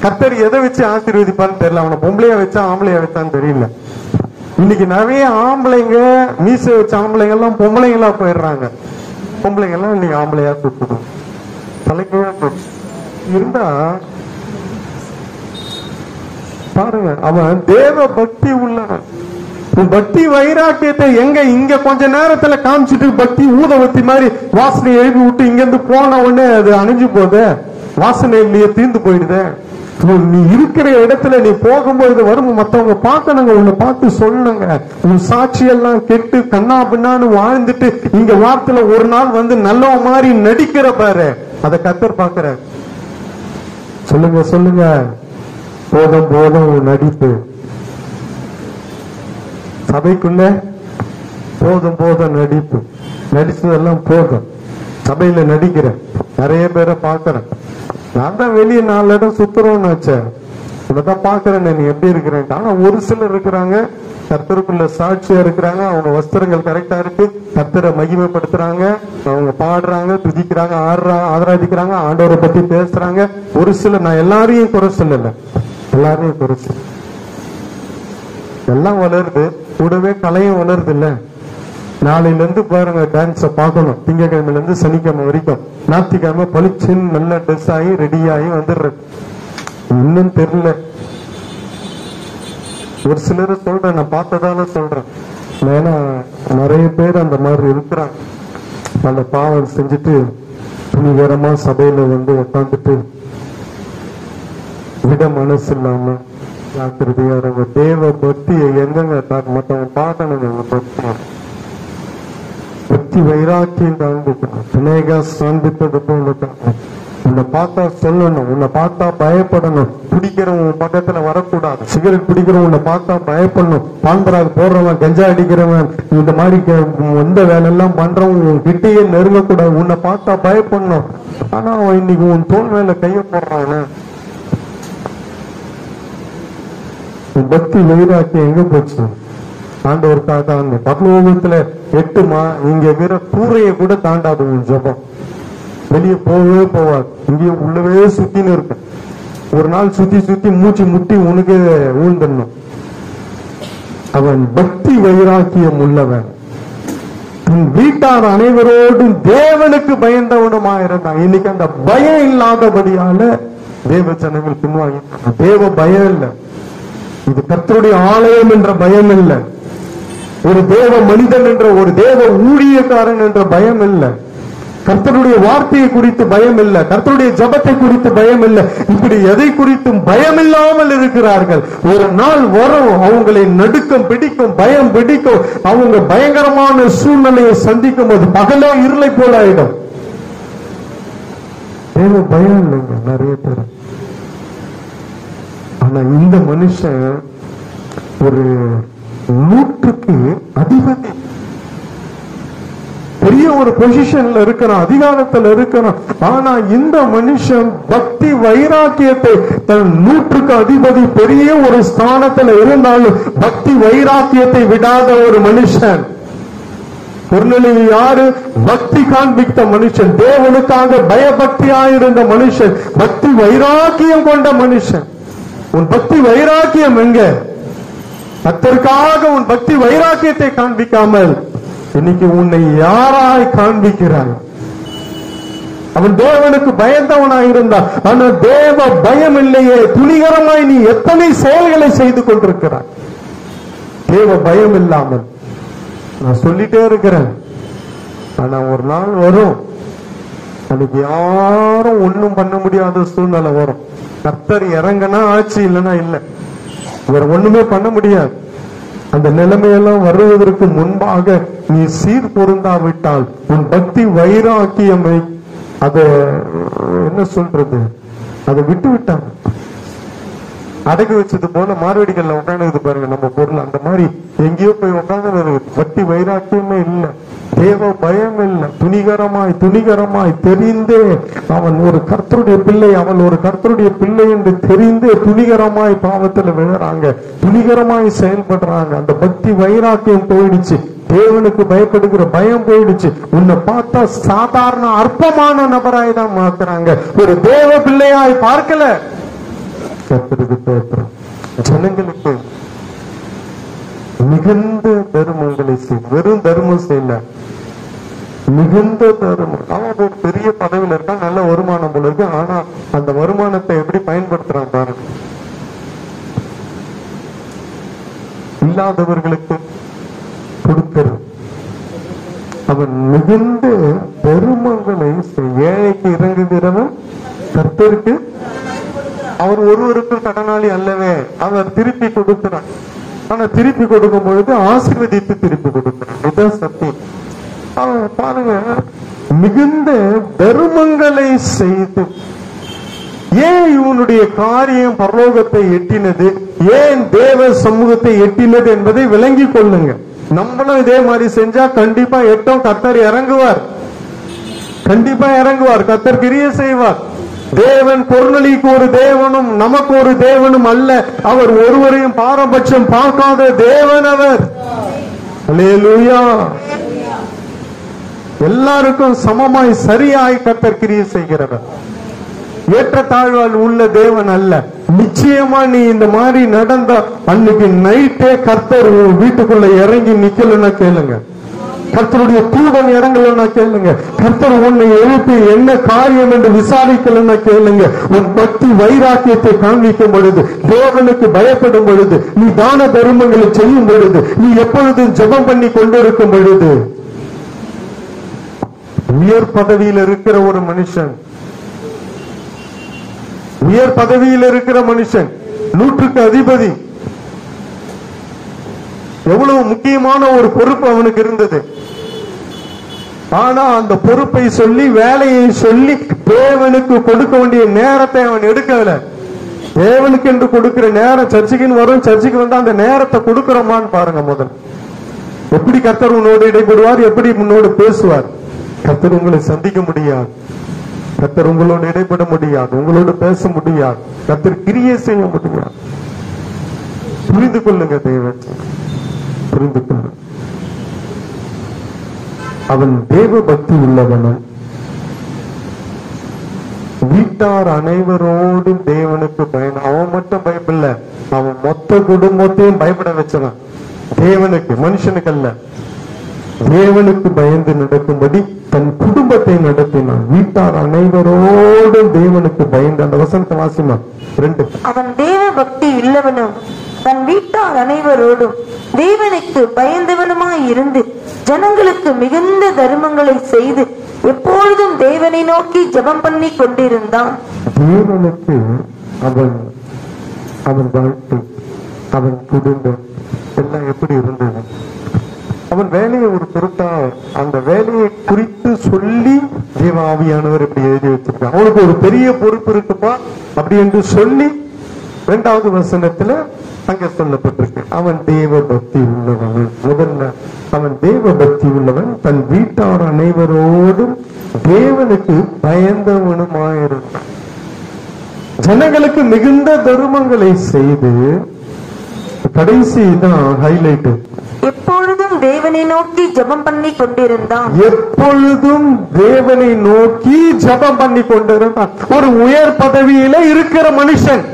கர்த்தர் எதை வச்சு ஆசீர்வதிப்பான்னு தெரியல. அவனை பொம்பளையா வச்சா ஆம்பளையா வச்சான்னு தெரியல. இன்னைக்கு நிறைய ஆம்பளைங்க, மீச வச்ச ஆம்பளைங்க எல்லாம் பொம்பளைங்களா போயிடுறாங்க. பொம்பளைங்க எல்லாம் இன்னைக்கு ஆம்பளையா கூப்பிடும். தலைக்கு இருந்தா பாருங்க, அவன் தேவ பக்தி உள்ளவன். பக்தி வைராக்கியத்தை எங்க இங்க கொஞ்ச நேரத்துல காமிச்சிட்டு, பக்தி ஊதவத்தி மாதிரி வாசனை எழுதி விட்டு இங்க இருந்து போன உடனே அது அணிஞ்சு போத, வாசனை இல்லையே, தீர்ந்து போயிடுத. நீ இருக்கிற இடத்துல நீ போகும்போது வரும் மத்தவங்க பார்க்கணுங்க, உன்னை பார்த்து சொல்லணுங்க. உன் சாட்சியெல்லாம் கெட்டு கண்ணா பின்னான்னு வாழ்ந்துட்டு இங்க வாரத்துல ஒரு நாள் வந்து நல்ல மாதிரி நடிக்கிற பாரு, அதை கர்த்தர் பாக்குற. சொல்லுங்க சொல்லுங்க, போதும் போதும் நடிப்பு. சபைக்குள்ள போதும் போதும் நடிப்பு. நடிச்சதெல்லாம் போதும். சபையில நடிக்கிறேன், நிறைய பேரை பாக்குறேன். நான் தான் வெளியே 4 இடம் சுத்துறோம்னு வச்சேன், உன்னதான் பாக்குறேன் நீ எப்படி இருக்கிறேன். ஆனா ஒரு சிலர் இருக்கிறாங்க, கர்த்தருக்குள்ள சாட்சியா இருக்கிறாங்க, அவங்க வஸ்திரங்கள் கரெக்டா இருக்கு, கர்த்தரை மகிமைப்படுத்துறாங்க, அவங்க பாடுறாங்க, துதிக்கிறாங்க, ஆராதிக்கிறாங்க, ஆண்டவரை பத்தி பேசுறாங்க. ஒரு சில, நான் எல்லாரையும் குறை சொல்லல, எல்லாரையும் குறை சொல்ல, எல்லாம் வளருது, கூடவே கலையும் வளருது இல்ல. நாளையில இருந்து பாருங்க டான்ஸ பார்க்கணும், திங்கக்கிழமையில இருந்து சனிக்கிழமை வரைக்கும். ஞாயிற்றுக்கிழமை பளிச்சுன்னு நல்ல ட்ரெஸ் ஆகி ரெடி ஆகி வந்துடுறது. இன்னும் தெரியல. ஒரு சிலர் சொல்றேன், நான் பார்த்ததால சொல்றேன். ஏன்னா நிறைய பேர் அந்த மாதிரி இருக்கிறாங்க. அந்த பாவம் செஞ்சுட்டு துணிகரமா சபையில வந்து உட்காந்துட்டு விட மனசு இல்லாம ஜாக்கிரதையா இருங்க. தேவ பக்தியை எங்கெங்க மற்றவங்க பார்க்கணுங்க. பக்தி வைராக்கியம் காண்பிக்கணும். விநாயகா காண்பித்தது போல உன்னை பார்த்தா சொல்லணும், உன்னை பார்த்தா பயப்படணும். குடிக்கிறவன் பக்கத்துல வரக்கூடாது, சிகரெட் பிடிக்கிறவன் உன்னை பார்த்தா பயப்படணும். பான்பராக போடுறவன், கஞ்சா அடிக்கிறவன், இந்த மாதிரி எந்த வேலை எல்லாம் பண்றவன் உன் கிட்டேயே நெருங்கக்கூடாது, உன்னை பார்த்தா பயப்படணும். ஆனா அவன் இன்னைக்கு உன் தோல் மேல கைய போடுறான். பக்தி வைராக்கியம் எங்க போச்சு? ஆண்டவருக்காக அந்த பரலோகத்துல எட்டுமா, இங்க இருக்கிற கூரையை கூட தாண்டாது உன் ஜபம். வெளியே போகவே போவாது, இங்கே உள்ளவே சுத்தின்னு இருக்கும். ஒரு நாள் சுத்தி சுத்தி மூச்சு முட்டி உனக்கு ஊழ்ந்துடணும். அவன் பக்தி வைராக்கியம் உள்ளவன், வீட்டார் அனைவரோடும் தேவனுக்கு பயந்தவனுமா இருந்தான். இன்னைக்கு அந்த பயம் இல்லாதபடியால தேவ ஜனங்கள் பின்வாங்கி. தேவ பயம் இல்லை, இது கர்த்தருடைய ஆலயம் என்ற பயம் இல்லை, ஒரு தேவ மனிதன் என்ற, ஒரு தேவ ஊழியக்காரன் என்ற பயம் இல்லை, கர்த்தருடைய வார்த்தையை குறித்து பயம் இல்லை, கர்த்தருடைய ஜபத்தை குறித்து பயம் இல்லை. இப்படி எதை குறித்தும் பயம் இல்லாமல் இருக்கிறார்கள். ஒரு நாள் வரும், அவங்களை நடுக்கம் பிடிக்கும், பயம் பிடிக்கும். அவங்க பயங்கரமான சூழ்நிலையை சந்திக்கும் போது பகலே இருளை போல ஆயிடும். தேவ பயம் இல்லைங்க நிறைய பேர். ஆனா இந்த மனுஷன் ஒரு 100க்கு அதிபதி, பெரிய ஒரு பொசிஷன்ல இருக்கிறான், அதிகாரத்தில் இருக்கிறான். ஆனா இந்த மனுஷன் பக்தி வைராக்கியத்தை, தன் 100க்கு அதிபதி பெரிய ஒரு ஸ்தானத்துல இருந்தாலும் பக்தி வைராக்கியத்தை விடாத ஒரு மனுஷன். பொருளில் யாரு? பக்தி காண்பித்த மனுஷன், தேவனுக்காக பயபக்தியாயிருந்த மனுஷன், பக்தி வைராக்கியம் கொண்ட மனுஷன். உன் பக்தி வைராக்கியம் எங்க? கர்த்தருக்காக உன் பக்தி வைராக்கியத்தை காண்பிக்காமல் இன்னைக்கு உன்னை யாராய் காண்பிக்கிறாய்? அவன் தேவனுக்கு பயந்தவனாய் இருந்தான், ஆனா தேவ பயம் இல்லையே. துணிகரமாய் நீ எத்தனை செயல்களை செய்து கொண்டிருக்கிறாய் தேவ பயம் இல்லாமல். நான் சொல்லிட்டே இருக்கிறேன், ஆனா ஒரு நாள் வரும், அதுக்கு யாரும் ஒண்ணும் பண்ண முடியாத சூழ்நிலை வரும். கர்த்தர் இறங்கினா ஆட்சி, இல்லைன்னா இல்லை, வேற ஒண்ணுமே பண்ண முடியாது. அந்த நிலைமையெல்லாம் வருவதற்கு முன்பாக நீ சீர் பொருந்தாவிட்டால் உன் பக்தி வைராக்கியமை அதை என்ன சொல்றது, அதை விட்டு விட்டாங்க. அடகு வச்சது போல மார்வடிகள்ல உட்காந்து பாருங்க நம்ம பொருள், அந்த மாதிரி எங்கேயோ போய் உட்காந்து பக்தி வைராக்கியமே இல்லை, தேவ பயம் இல்லை. துணிகரமாய் தெரிந்தே அவன் ஒரு கர்த்தருடைய பிள்ளை, அவன் ஒரு கர்த்தருடைய பிள்ளை என்று தெரிந்தே துணிகரமாய் பாவத்துல விழுறாங்க, துணிகரமாய் செயல்படுறாங்க. அந்த பக்தி வைராக்கியம் போயிடுச்சு, தேவனுக்கு பயப்படுகிற பயம் போயிடுச்சு. உன்னை பார்த்தா சாதாரண அற்பமான நபராய் தான் மாத்துறாங்க, ஒரு தேவ பிள்ளையாய் பார்க்கல. ஜனங்களுக்கு மிகுந்த தர்மங்களை செய்ய, வெறும் தர்மம் செய்யல, மிகுந்த தர்மம். அவன் ஒரு பெரிய பதவியில இருக்கான், நல்ல வருமானம் போல இருக்கு, ஆனா அந்த வருமானத்தை எப்படி பயன்படுத்துறான் பாருங்க. இல்லாதவர்களுக்கு கொடுக்கிறது. அவன் மிகுந்த தர்மங்களை ஏழைக்கு இறங்குகிறவன் கர்த்தருக்கு. அவர் ஒருவருக்கு கடனாளி அல்லவே, அவர் திருப்பி கொடுக்கிறான். ஆனா திருப்பி கொடுக்கும் பொழுது ஆசீர்வதித்து திருப்பி கொடுக்கிறான். இதுதான் சத்தியம். அவன் பாருங்க, மிகுந்த தர்மங்களை செய்து. ஏன் இவனுடைய காரியம் பரலோகத்தை எட்டினது, ஏன் தேவ சமூகத்தை எட்டினது என்பதை விளங்கி கொள்ளுங்க. நம்மளும் இதே மாதிரி செஞ்சா கண்டிப்பா எட்டும். கர்த்தர் இறங்குவார், கண்டிப்பா இறங்குவார், கர்த்தர் கிரியை செய்வார். தேவன் பொருளிக்கு ஒரு தேவனும் நமக்கு ஒரு தேவனும் அல்ல. அவர் ஒருவரையும் பாரபட்சம் பார்க்காத தேவன் அவர். அல்லேலூயா. எல்லாருக்கும் சமமாய் சரியாய் கர்த்தர் கிரியை செய்கிறவர். ஏற்றத்தாழ்வால் உள்ள தேவன் அல்ல. நிச்சயமா நீ இந்த மாதிரி நடந்த அன்னைக்கு நைட்டே கர்த்தர் வீட்டுக்குள்ள இறங்கி நிக்கலன்னா கேளுங்க. கர்த்தருடைய தூதன் இறங்கலன்னா கேளுங்க. கர்த்தர் உன்னை எழுப்பி என்ன காரியம் என்று விசாரிக்கலன்னா கேளுங்க. உன் பக்தி வைராக்கியத்தை காண்பிக்கும் பொழுது, தேவனுக்கு பயப்படும் பொழுது, நீ தான தர்மங்களை செய்யும் பொழுது, நீ எப்பொழுதும் ஜெபம் பண்ணி கொண்டிருக்கும் பொழுது, உயர் பதவியில் இருக்கிற ஒரு மனுஷன், உயர் பதவியில் இருக்கிற மனுஷன், 100க்கு அதிபதி, எவ்வளவு முக்கியமான ஒரு பொறுப்பு அவனுக்கு இருந்தது. ஆனா அந்த பொறுப்பை சொல்லி, வேலையை சொல்லி, தேவனுக்கு கொடுக்க வேண்டிய நேரத்தை அவன் எடுக்கல. தேவனுக்கு என்று கொடுக்கிற நேரம் சர்ச்சுக்குன்னு வரும். சர்ச்சுக்கு வந்தா அந்த நேரத்தை கொடுக்கிறோமான்னு பாருங்க. முதல் எப்படி கர்த்தர் உன்னோடு இடைபடுவார், எப்படி உன்னோடு பேசுவார். கர்த்தர் உங்களை சந்திக்க முடியாது. கர்த்தர் உங்களோடு இடைபட முடியாது. உங்களோடு பேச முடியாது. கர்த்தர் கிரியை செய்ய முடியாது. புரிந்து கொள்ளுங்க. தேவன் புரிந்து கொள்ளுங்க. அவன் தேவ பக்தி உள்ளவனும் வீட்டார் அனைவரோடும் தேவனுக்கு பயன். அவன் மட்டும் பயப்படல, அவன் மொத்த குடும்பத்தையும் பயப்பட வச்சவன். தேவனுக்கு, மனுஷனுக்கு அல்ல. தேவனுக்கு பயந்து நடக்கும்படி தன் குடும்பத்தை நடத்தினான். வீட்டார் அனைவரோடும் தேவனுக்கு பயந்து. அந்த வசனத்தை வாசிமா 2. அவன் தேவ பக்தி உள்ளவனும் தன் வீட்டார் அனைவரோடும் தேவனுக்கு பயந்தவனுமாய் இருந்து ஜனங்களுக்கு மிகுந்த தர்மங்களை செய்து எப்பொழுதும் தேவனை நோக்கி ஜெபம் பண்ணி கொண்டிருந்தான். தேவனுக்கு அவன் வாழ்க்கை, அவன் குடும்பம் எல்லாம் எப்படி இருந்தது? அவன் வேலையை ஒரு பொருட்டா அந்த வேலையை குறித்து சொல்லி தேவ ஆவியானவர் இப்படி எழுதி வச்சிருக்கான். அவனுக்கு ஒரு பெரிய பொறுப்பு இருக்குப்பா அப்படி என்று சொல்லி 2வது வசனத்துல அங்க சொல்லப்பட்டிருக்கு. அவன் தேவ பக்தி உள்ளவன். முதல்ல அவன் தேவ பக்தி உள்ளவன், தன் வீட்டார் அனைவரோடும் தேவனுக்கு பயந்தவனுமாயிருந்தான். ஜனங்களுக்கு மிகுந்த தர்மங்களை செய்து, கடைசி தான் ஹைலைட், எப்பொழுதும் தேவனை நோக்கி ஜெபம் பண்ணி கொண்டிருந்தான். எப்பொழுதும் தேவனை நோக்கி ஜெபம் பண்ணி கொண்டிருந்தான். ஒரு உயர் பதவியில இருக்கிற மனுஷன்.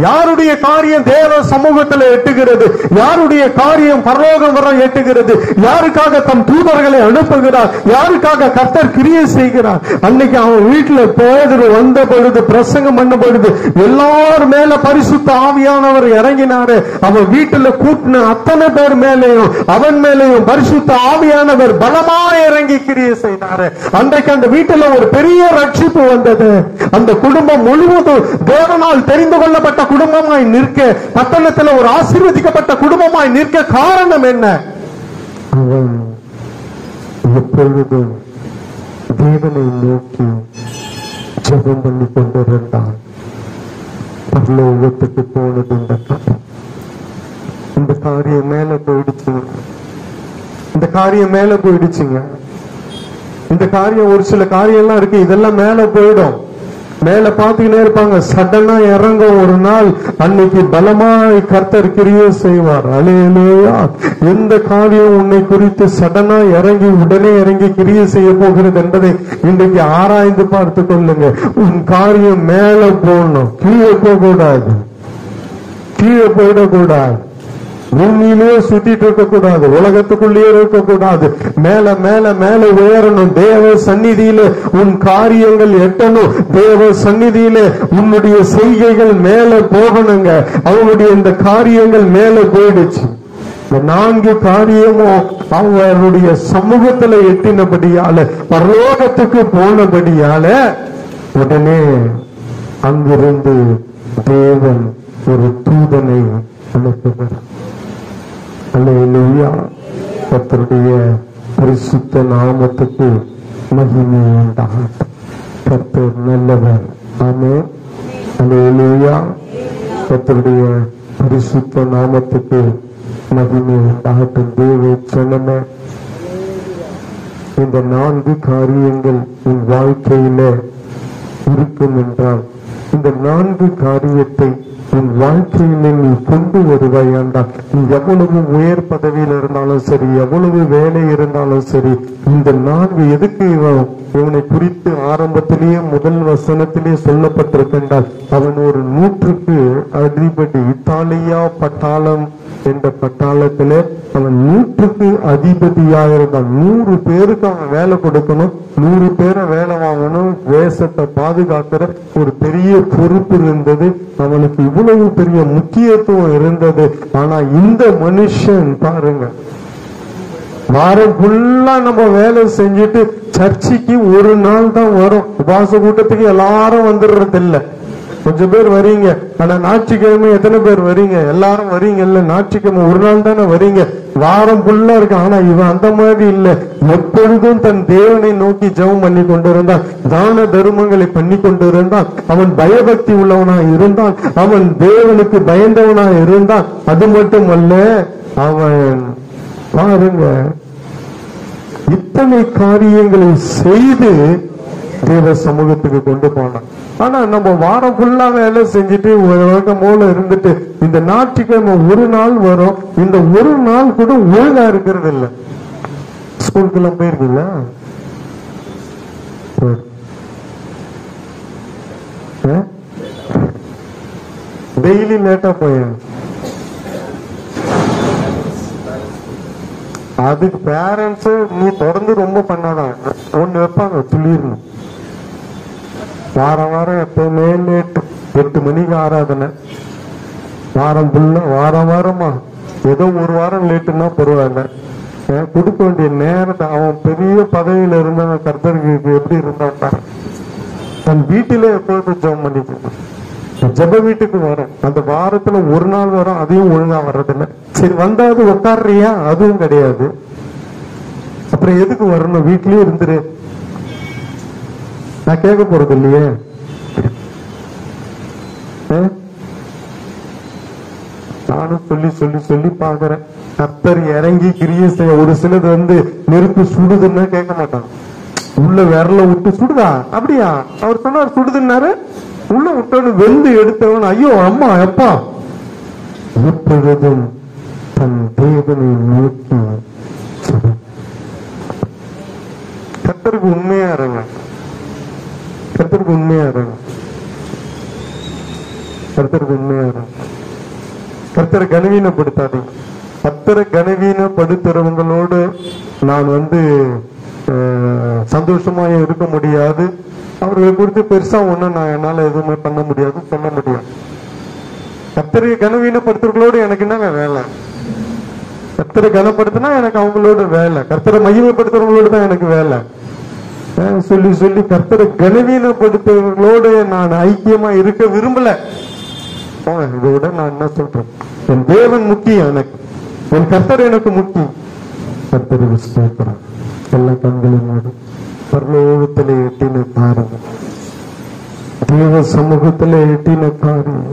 யாருடைய காரியம் தேவ சமூகத்தில் எட்டுகிறது, யாருடைய காரியம் பரலோகம் வர எட்டுகிறது, யாருக்காக தம் தூதர்களை அனுப்புகிறார், யாருக்காக கர்த்தர் கிரியை செய்கிறார். அன்னைக்கு அவன் வீட்டுல பேதுரு வந்த பொழுது, பிரசங்கம் பண்ண பொழுது, எல்லாரும் மேல பரிசுத்த ஆவியானவர் இறங்கினாரு. அவன் வீட்டுல கூட்டின அத்தனை பேர் மேலேயும் அவன் மேலேயும் பரிசுத்த ஆவியானவர் பலமா இறங்கி கிரியை செய்தாரு. அன்றைக்கு அந்த வீட்டுல ஒரு பெரிய ரட்சிப்பு வந்தது. அந்த குடும்பம் முழுவதும் தேவனால் தெரிந்து கொள்ளப்பட்ட குடும்பமாய் நிற்க, பட்டணத்தில் ஒரு ஆசீர்வதிக்கப்பட்ட குடும்பமாய் நிற்க காரணம் என்ன? அவன் எப்பொழுதும் தேவனை நோக்கி ஜெபம் பண்ணி கொண்டிருந்தான். பரலோகத்துக்கு போனது இந்த காரியம் மேல போயிடுச்சுங்க. இந்த காரியம் மேல போயிடுச்சுங்க. இந்த காரியம், ஒரு சில காரியம் எல்லாம் இருக்கு, இதெல்லாம் மேல போயிடும். மேல பாத்துக்கிட்டே இருப்பாங்க. சடனா இறங்க ஒரு நாள் அன்னைக்கு பலமாய் கர்த்தர் கிரியை செய்வார். அல்லேலூயா. எந்த காரியம் உன்னை குறித்து சடனா இறங்கி உடனே இறங்கி கிரியை செய்ய போகிறது என்பதை இன்றைக்கு ஆராய்ந்து பார்த்து கொள்ளுங்க. உன் காரியம் மேல போகணும், கீழே போக கூடாது, கீழே போயிடக்கூடாது. பூமியிலே சுத்திட்டு இருக்க கூடாது, உலகத்துக்குள்ளேயே இருக்க கூடாது. மேல மேல மேல உயரணும். தேவ சந்நிதியில உன் காரியங்கள் எட்டணும். தேவ சந்நிதியில உன்னுடைய செய்கைகள் மேல போகணுங்க. அவனுடைய இந்த காரியங்கள் மேல போயிடுச்சு. இந்த 4 காரியமும் அவருடைய சமூகத்துல எட்டினபடியால, பரலோகத்துக்கு போனபடியால, உடனே அங்கிருந்து தேவன் ஒரு தூதனை அனுப்புகிறார். அல்லேலூயா. கர்த்தருடைய பரிசுத்த நாமத்துக்கு மகிமை உண்டாகட்டும். கர்த்தர் நல்லவர். ஆமென். அல்லேலூயா. கர்த்தருடைய பரிசுத்த நாமத்துக்கு மகிமை உண்டாகட்டும். தேவ ஜனமே, இந்த 4 காரியங்கள் உன் வாழ்க்கையில இருக்கும் என்றால் இந்த 4 காரியத்தை உன் வாழ்க்கையில நீ கொண்டு வருவாயாண்டால் நீ எவ்வளவு உயர் பதவியில் இருந்தாலும் சரி, எவ்வளவு வேலை இருந்தாலும் சரி, இந்த 4 எதுக்கு இவனை குறித்து ஆரம்பத்திலேயே முதல் வசனத்திலேயே சொல்லப்பட்டிருக்கின்றால் அவன் ஒரு 100க்கு அதிபதி. இத்தாலியா பட்டாளம் என்ற பட்டாளத்திலே அவன் 100க்கு அதிபதியாக இருந்தான். 100 பேருக்கு அவன் வேலை கொடுக்கணும், 100 பேரை வேலை வாங்கணும், தேசத்தை பாதுகாக்கிற ஒரு பெரிய பொறுப்பு இருந்தது. அவனுக்கு இவ்வளவு பெரிய முக்கியத்துவம் இருந்தது. ஆனா இந்த மனுஷன் பாருங்க, வாரம் ஃபுல்லா நம்ம வேலை செஞ்சுட்டு சர்ச்சைக்கு ஒரு நாள் தான் வரும். உபாச கூட்டத்துக்கு எல்லாரும் வந்துடுறது இல்ல, கொஞ்சம் பேர் வரீங்க. ஆனா ஞாயிற்றுக்கிழமை எத்தனை பேர் வரீங்க? எல்லாரும் வரீங்கல்ல. ஞாயிற்றுக்கிழமை ஒரு நாள் தானே வரீங்க, வாரம் ஃபுல்லா இருக்கு. ஆனா இவன் அந்த மாதிரி இல்ல, எப்பொழுதும் தன் தேவனை நோக்கி ஜெபம் பண்ணி கொண்டிருந்தான், தான தர்மங்களை பண்ணி கொண்டிருந்தான். அவன் பயபக்தி உள்ளவனா இருந்தான், அவன் தேவனுக்கு பயந்தவனா இருந்தான். அது மட்டுமல்ல, அவன் பாருங்க இத்தனை காரியங்களை செய்து தேவ சமூகத்துக்கு கொண்டு போனான். ஆனா நம்ம வாரம் ஃபுல்லா வேலை செஞ்சுட்டு உலகம் போல இருந்துட்டு இந்த ஞாயிற்றுக்கிழமை ஒரு நாள் வரும், இந்த ஒரு நாள் கூட ஒழுங்கா இருக்கிறது இல்ல. ஸ்கூலுக்கெல்லாம் போயிருக்கீங்களா? டெய்லி லேட்டா போய் அதுக்கு பேரண்ட்ஸ் நீ தொடர்ந்து ரொம்ப பண்ணாதான் ஒண்ணு வைப்பாங்க, துளிரணும். வாரம் வாரம் எப்பவுமே லேட்டு, 8 மணிக்கு ஆராதனை, வாரம் ஃபுல்லா வாரம் வாரமா ஏதோ ஒரு வாரம் லேட்டுன்னா பரவாயில்ல, கொடுக்க வேண்டிய நேரத்தை. அவன் பெரிய பதவியில இருந்தவன் கர்த்தருக்கு எப்படி இருந்தான், தன் வீட்டிலே எப்பொழுதும் ஜெபம் பண்ணிட்டு ஜெப வீட்டுக்கு வரும். அந்த வாரத்துல ஒரு நாள் வரும், அதையும் ஒழுங்கா வர்றதில்ல. சரி வந்தாது உட்காடுறியா, அதுவும் கிடையாது. அப்புறம் எதுக்கு வரணும், வீட்லயே இருந்துரு. நான் கேட்க போறது இல்லையே. நானும் சொல்லி சொல்லி சொல்லி பாக்குறேன். கர்த்தர் இறங்கி கிரியை செய்ய ஒரு சிலது நெருப்பு சுடுதுன்னா கேட்க மாட்டான். உள்ள விரல விட்டு சுடுதா, அப்படியா அவர் சொன்னார் சுடுதுன்னாரு, உள்ள விட்டவனு வெந்து எடுத்தவன் ஐயோ அம்மா எப்பா எப்பொழுதும் தன் தேவனை நோக்கி கர்த்தருக்கு உண்மையா இருங்க, கர்த்தருக்கு உண்மையா இருங்க, கர்த்தருக்கு உண்மையா இருங்க. கர்த்தரை கனவீனப்படுத்தாதீங்க. கர்த்தரை கனவீனப்படுத்துறவங்களோடு நான் சந்தோஷமா இருக்க முடியாது. அவர்களை குறித்து பெருசா ஒண்ணு நான் என்னால எதுவுமே பண்ண முடியாது, சொல்ல முடியாது. கர்த்தரை கனவீனப்படுத்துறவங்களோடு எனக்கு என்ன வேலை? கர்த்தரை கனப்படுத்தினா எனக்கு அவங்களோட வேலை, கர்த்தரை மகிமைப்படுத்துறவங்களோடு தான் எனக்கு வேலை. சொல்லி சொல்லி கர்த்தரை கனவீனப்படுத்துறவங்களோடு நான் ஐக்கியமா இருக்க விரும்பல. இதை விட நான் என்ன சொல்றேன், என் தேவன் முக்கியம் எனக்கு, என் கர்த்தர் எனக்கு முக்கியம். கர்த்தரை விசுவாசிக்கிறேன். எல்லா கண்களினோடு பரலோகத்திலே எட்டின காரியம், தேவ சமூகத்திலே எட்டின காரியம்,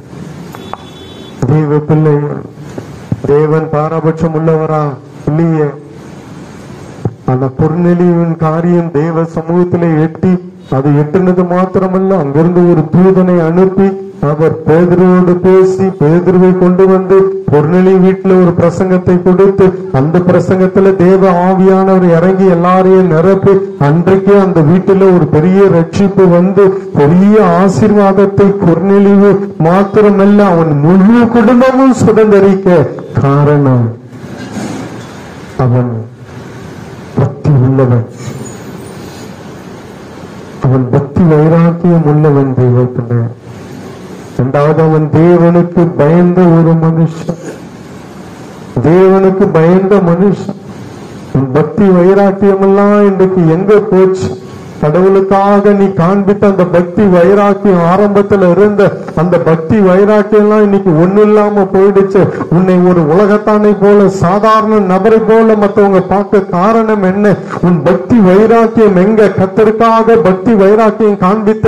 தேவ பிள்ளைகள். தேவன் பாரபட்சம் உள்ளவரா இல்லையே, அந்த பொருநெளியின் காரியம் தேவ சமூகத்திலே எட்டி, அது எட்டினது மாத்திரமல்ல, அங்கிருந்து ஒரு தூதனை அனுப்பி அவர் பேதுருவோடு பேசி பேதுருவை கொண்டு வந்து பொருநெளி வீட்டுல ஒரு பிரசங்கத்தை கொடுத்து, அந்த பிரசங்கத்துல தேவ ஆவியானவர் இறங்கி எல்லாரையும் நிரப்பி, அன்றைக்கே அந்த வீட்டுல ஒரு பெரிய ரட்சிப்பு பெரிய ஆசீர்வாதத்தை பொருநெளிவு மாத்திரமல்ல அவன் முழு குடும்பமும் சுதந்திரிக்க காரணம் அவன் பக்தி உள்ளவன், அவன் பக்தி வைராக்கியம் உள்ளவன். தெய்வத்திலே இரண்டாவது அவன் தேவனுக்கு பயந்த ஒரு மனுஷன், தேவனுக்கு பயந்த மனுஷன். பக்தி வைராக்கியம் எல்லாம் இன்றைக்கு எங்க போச்சு? கடவுளுக்காக நீ காண்பித்த அந்த பக்தி வைராக்கியம், ஆரம்பத்துல இருந்த அந்த பக்தி வைராக்கியம் எல்லாம் இன்னைக்கு ஒண்ணு இல்லாம போயிடுச்சு. உன்னை ஒரு உலகத்தானை போல, சாதாரண நபரை போல மற்றவங்க பார்க்க காரணம் என்ன? உன் பக்தி வைராக்கியம் எங்க? கர்த்தருக்காக பக்தி வைராக்கியம் காண்பித்த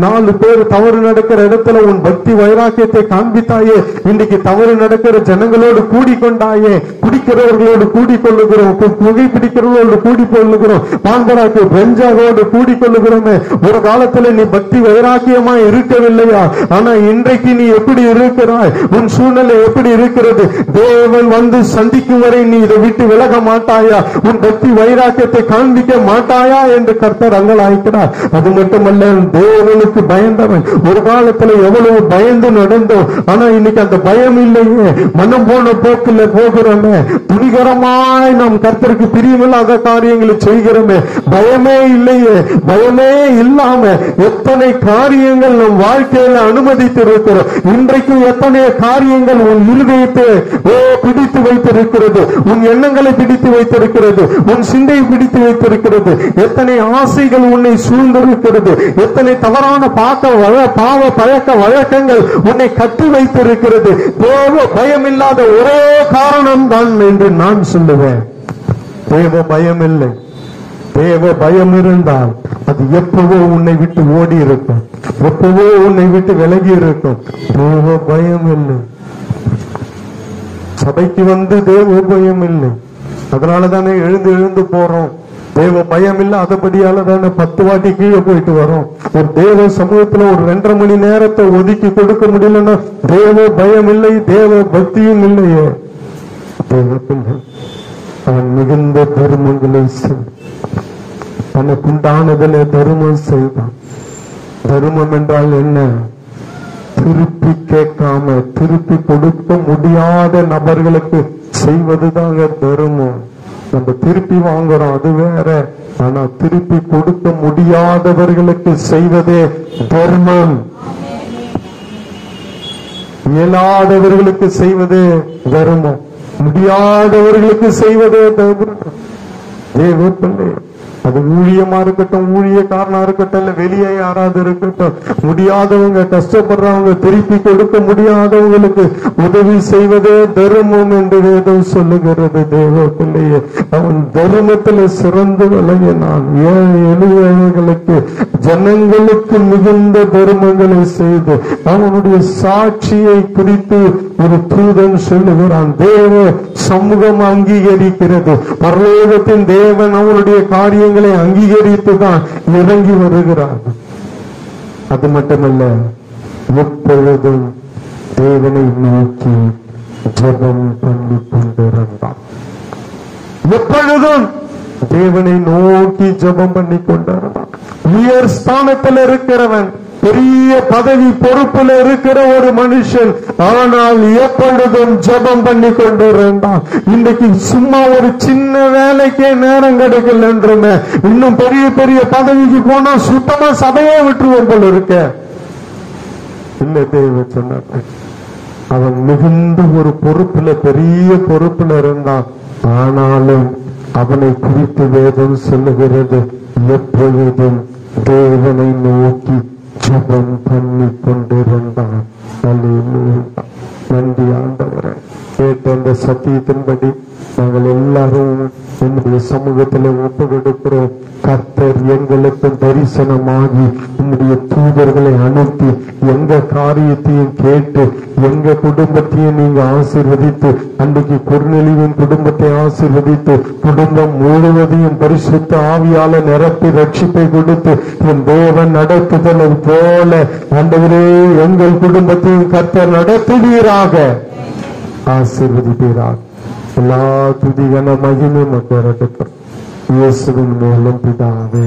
4 பேர் தவறு நடக்கிற இடத்துல உன் பக்தி வைராக்கியத்தை காண்பித்தாயே. இன்னைக்கு தவறு நடக்கிற ஜனங்களோடு கூடிக்கொண்டாயே. குடிக்கிறவர்களோடு கூடிக்கொள்ளுகிறோம், புகைப்பிடிக்கிறவர்களோடு கூடிக்கொள்ளுகிறோம், பான்பராக்கு பெஞ்சாவோடு கூடிக்கொள்ளுகிறோமே. ஒரு காலத்துல நீ பக்தி வைராக்கியமா இருக்கவில்லையா? ஆனா இன்றைக்கு நீ எப்படி இருக்கிறாய்? உன் சூழ்நிலை எப்படி இருக்கிறது? தேவன் வந்து சந்திக்கும் வரை நீ இதை விட்டு விலக மாட்டாயா? உன் பக்தி வைராக்கியத்தை காண்பிக்க மாட்டாயா என்று கர்த்தர் அங்கலாய்க்கிறார். அது மட்டுமல்ல, தேவனுக்கு பயந்தவன். ஒரு காலத்துல எவ்வளவு பயந்து நடந்தோம், ஆனா இன்னைக்கு அந்த பயம் இல்லையே. மனம் போன போக்குல போகிறோமே. துணிகரமாய் நாம் கர்த்தருக்கு பிரியமில்லாத காரியங்களை செய்கிறோமே. பயமே இல்லையே. பயமே இல்லாம எத்தனை காரியங்கள் நம் வாழ்க்கையில அனுமதித்திருக்கிறோம். இன்றைக்கும் எத்தனை காரியங்கள் உன் இருதயத்தை பிடித்து வைத்திருக்கிறது, உன் எண்ணங்களை பிடித்து வைத்திருக்கிறது, உன் சிந்தையை பிடித்து வைத்திருக்கிறது. எத்தனை ஆசைகள் உன்னை சூழ்ந்திருக்கிறது, எத்தனை தவறான பாவ பழக்க வழக்கங்கள் உன்னை கட்டி வைத்திருக்கிறது. தேவ பயம் இல்லாத ஒரே காரணம் தான் என்று நான் சொல்லுவேன். தேவ பயம் இல்லை. தேவ பயம் இருந்தால் அது எப்பவோ உன்னை விட்டு ஓடி இருக்கும், எப்பவோ உன்னை விட்டு விலகி இருக்கும். தேவ பயம் இல்லை. சபைக்கு வந்து தேவ பயம் இல்லை. அதனால தானே எழுந்து போறோம். தேவ பயம் இல்ல, அதபடியால தானே 10 வாட்டி கீழே போயிட்டு வரோம். ஒரு தேவ சமூகத்துல ஒரு 2.5 மணி நேரத்தை ஒதுக்கி கொடுக்க முடியலன்னா தேவ பயம் இல்லை, தேவ பக்தியும் இல்லையே. தேவ பிள்ளை அவன் மிகுந்த தர்மங்களை தனக்குண்டானதில் தர்மம் செய்தான். தர்மம் என்றால் என்ன? திருப்பி கேட்காம, திருப்பி கொடுக்க முடியாத நபர்களுக்கு செய்வதுதாங்க தர்மம். நம்ம திருப்பி வாங்குறோம், அது வேற. ஆனா திருப்பி கொடுக்க முடியாதவர்களுக்கு செய்வதே தர்மம். இயலாதவர்களுக்கு செய்வதே தர்மம், முடியாதவர்களுக்கு செய்வதே தர்மம். தேவ பிள்ளை, அது ஊழியமா இருக்கட்டும், ஊழியக்காரனா இருக்கட்டும், இல்ல வெளியே யாராவது இருக்கட்டும், முடியாதவங்க, கஷ்டப்படுறவங்க, திருப்பி கொடுக்க முடியாதவங்களுக்கு உதவி செய்வதே தர்மம் என்று வேதம் சொல்லுகிறது. தேவ பிள்ளையே, அவன் தர்மத்துல சிறந்து விளங்கினான். எளியவர்களுக்கு, ஜனங்களுக்கு மிகுந்த தர்மங்களை செய்து அவனுடைய சாட்சியை குறித்து ஒரு தூதன் சொல்லுகிறான். தேவ சமூகம் அங்கீகரிக்கிறது. பரலோகத்தின் தேவன் அவனுடைய காரியங்களை அங்கீகரித்துதான் இறங்கி வருகிறார். அது மட்டுமல்ல, எப்பொழுதும் தேவனை நோக்கி ஜெபம் பண்ணி கொண்டிருந்தான். எப்பொழுதும் தேவனை நோக்கி ஜெபம் பண்ணி கொண்டிருந்தான். உயர் ஸ்தானத்தில் இருக்கிறவன், பெரிய பதவி பொறுப்புல இருக்கிற ஒரு மனுஷன், ஆனால் எப்பொழுதும் ஜெபம் பண்ணி கொண்டிருந்தான். இன்றைக்கு சும்மா ஒரு சின்ன வேலைக்கே நேரம் கிடைக்கல என்றுமே, இன்னும் பெரிய பெரிய பதவிக்கு போனா சுத்தமா சபையே விட்டுருவோம் போல இருக்க. இல்ல, தேவ சொன்னார், அவன் மிகுந்த ஒரு பொறுப்புல, பெரிய பொறுப்புல இருந்தான். ஆனாலும் அவனை குறித்து வேதம் சொல்லுகிறது, எப்பொழுதும் தேவனை நோக்கி ஜெபம் பண்ணி கொண்டிருந்தான். நன்றி ஆண்டவரே. கேட்ட அந்த சத்தியத்தின்படி நாங்கள் எல்லாரும் என்னுடைய சமூகத்தில் ஒப்பு கொடுக்கிறோம். கர்த்தர் எங்களுக்கு தரிசனமாகி உன்னுடைய தூதர்களை அனுப்பி எங்க காரியத்தையும் கேட்டு எங்க குடும்பத்தையும் நீங்க ஆசீர்வதித்து, அன்றைக்கு கொர்நேலியுவின் குடும்பத்தை ஆசீர்வதித்து குடும்பம் முழுவதையும் பரிசுத்த ஆவியால நிரப்பி ரட்சிப்பை கொடுத்து என் தேவன் நடத்துதலை போல ஆண்டவரே எங்கள் குடும்பத்தையும் கர்த்தர் நடத்துவீராக, ஆசீர்வதிப்பீராக. எல்லா துதிகன மகிமை மக்கள் இயேசுவின் மூலம் பிதாவே.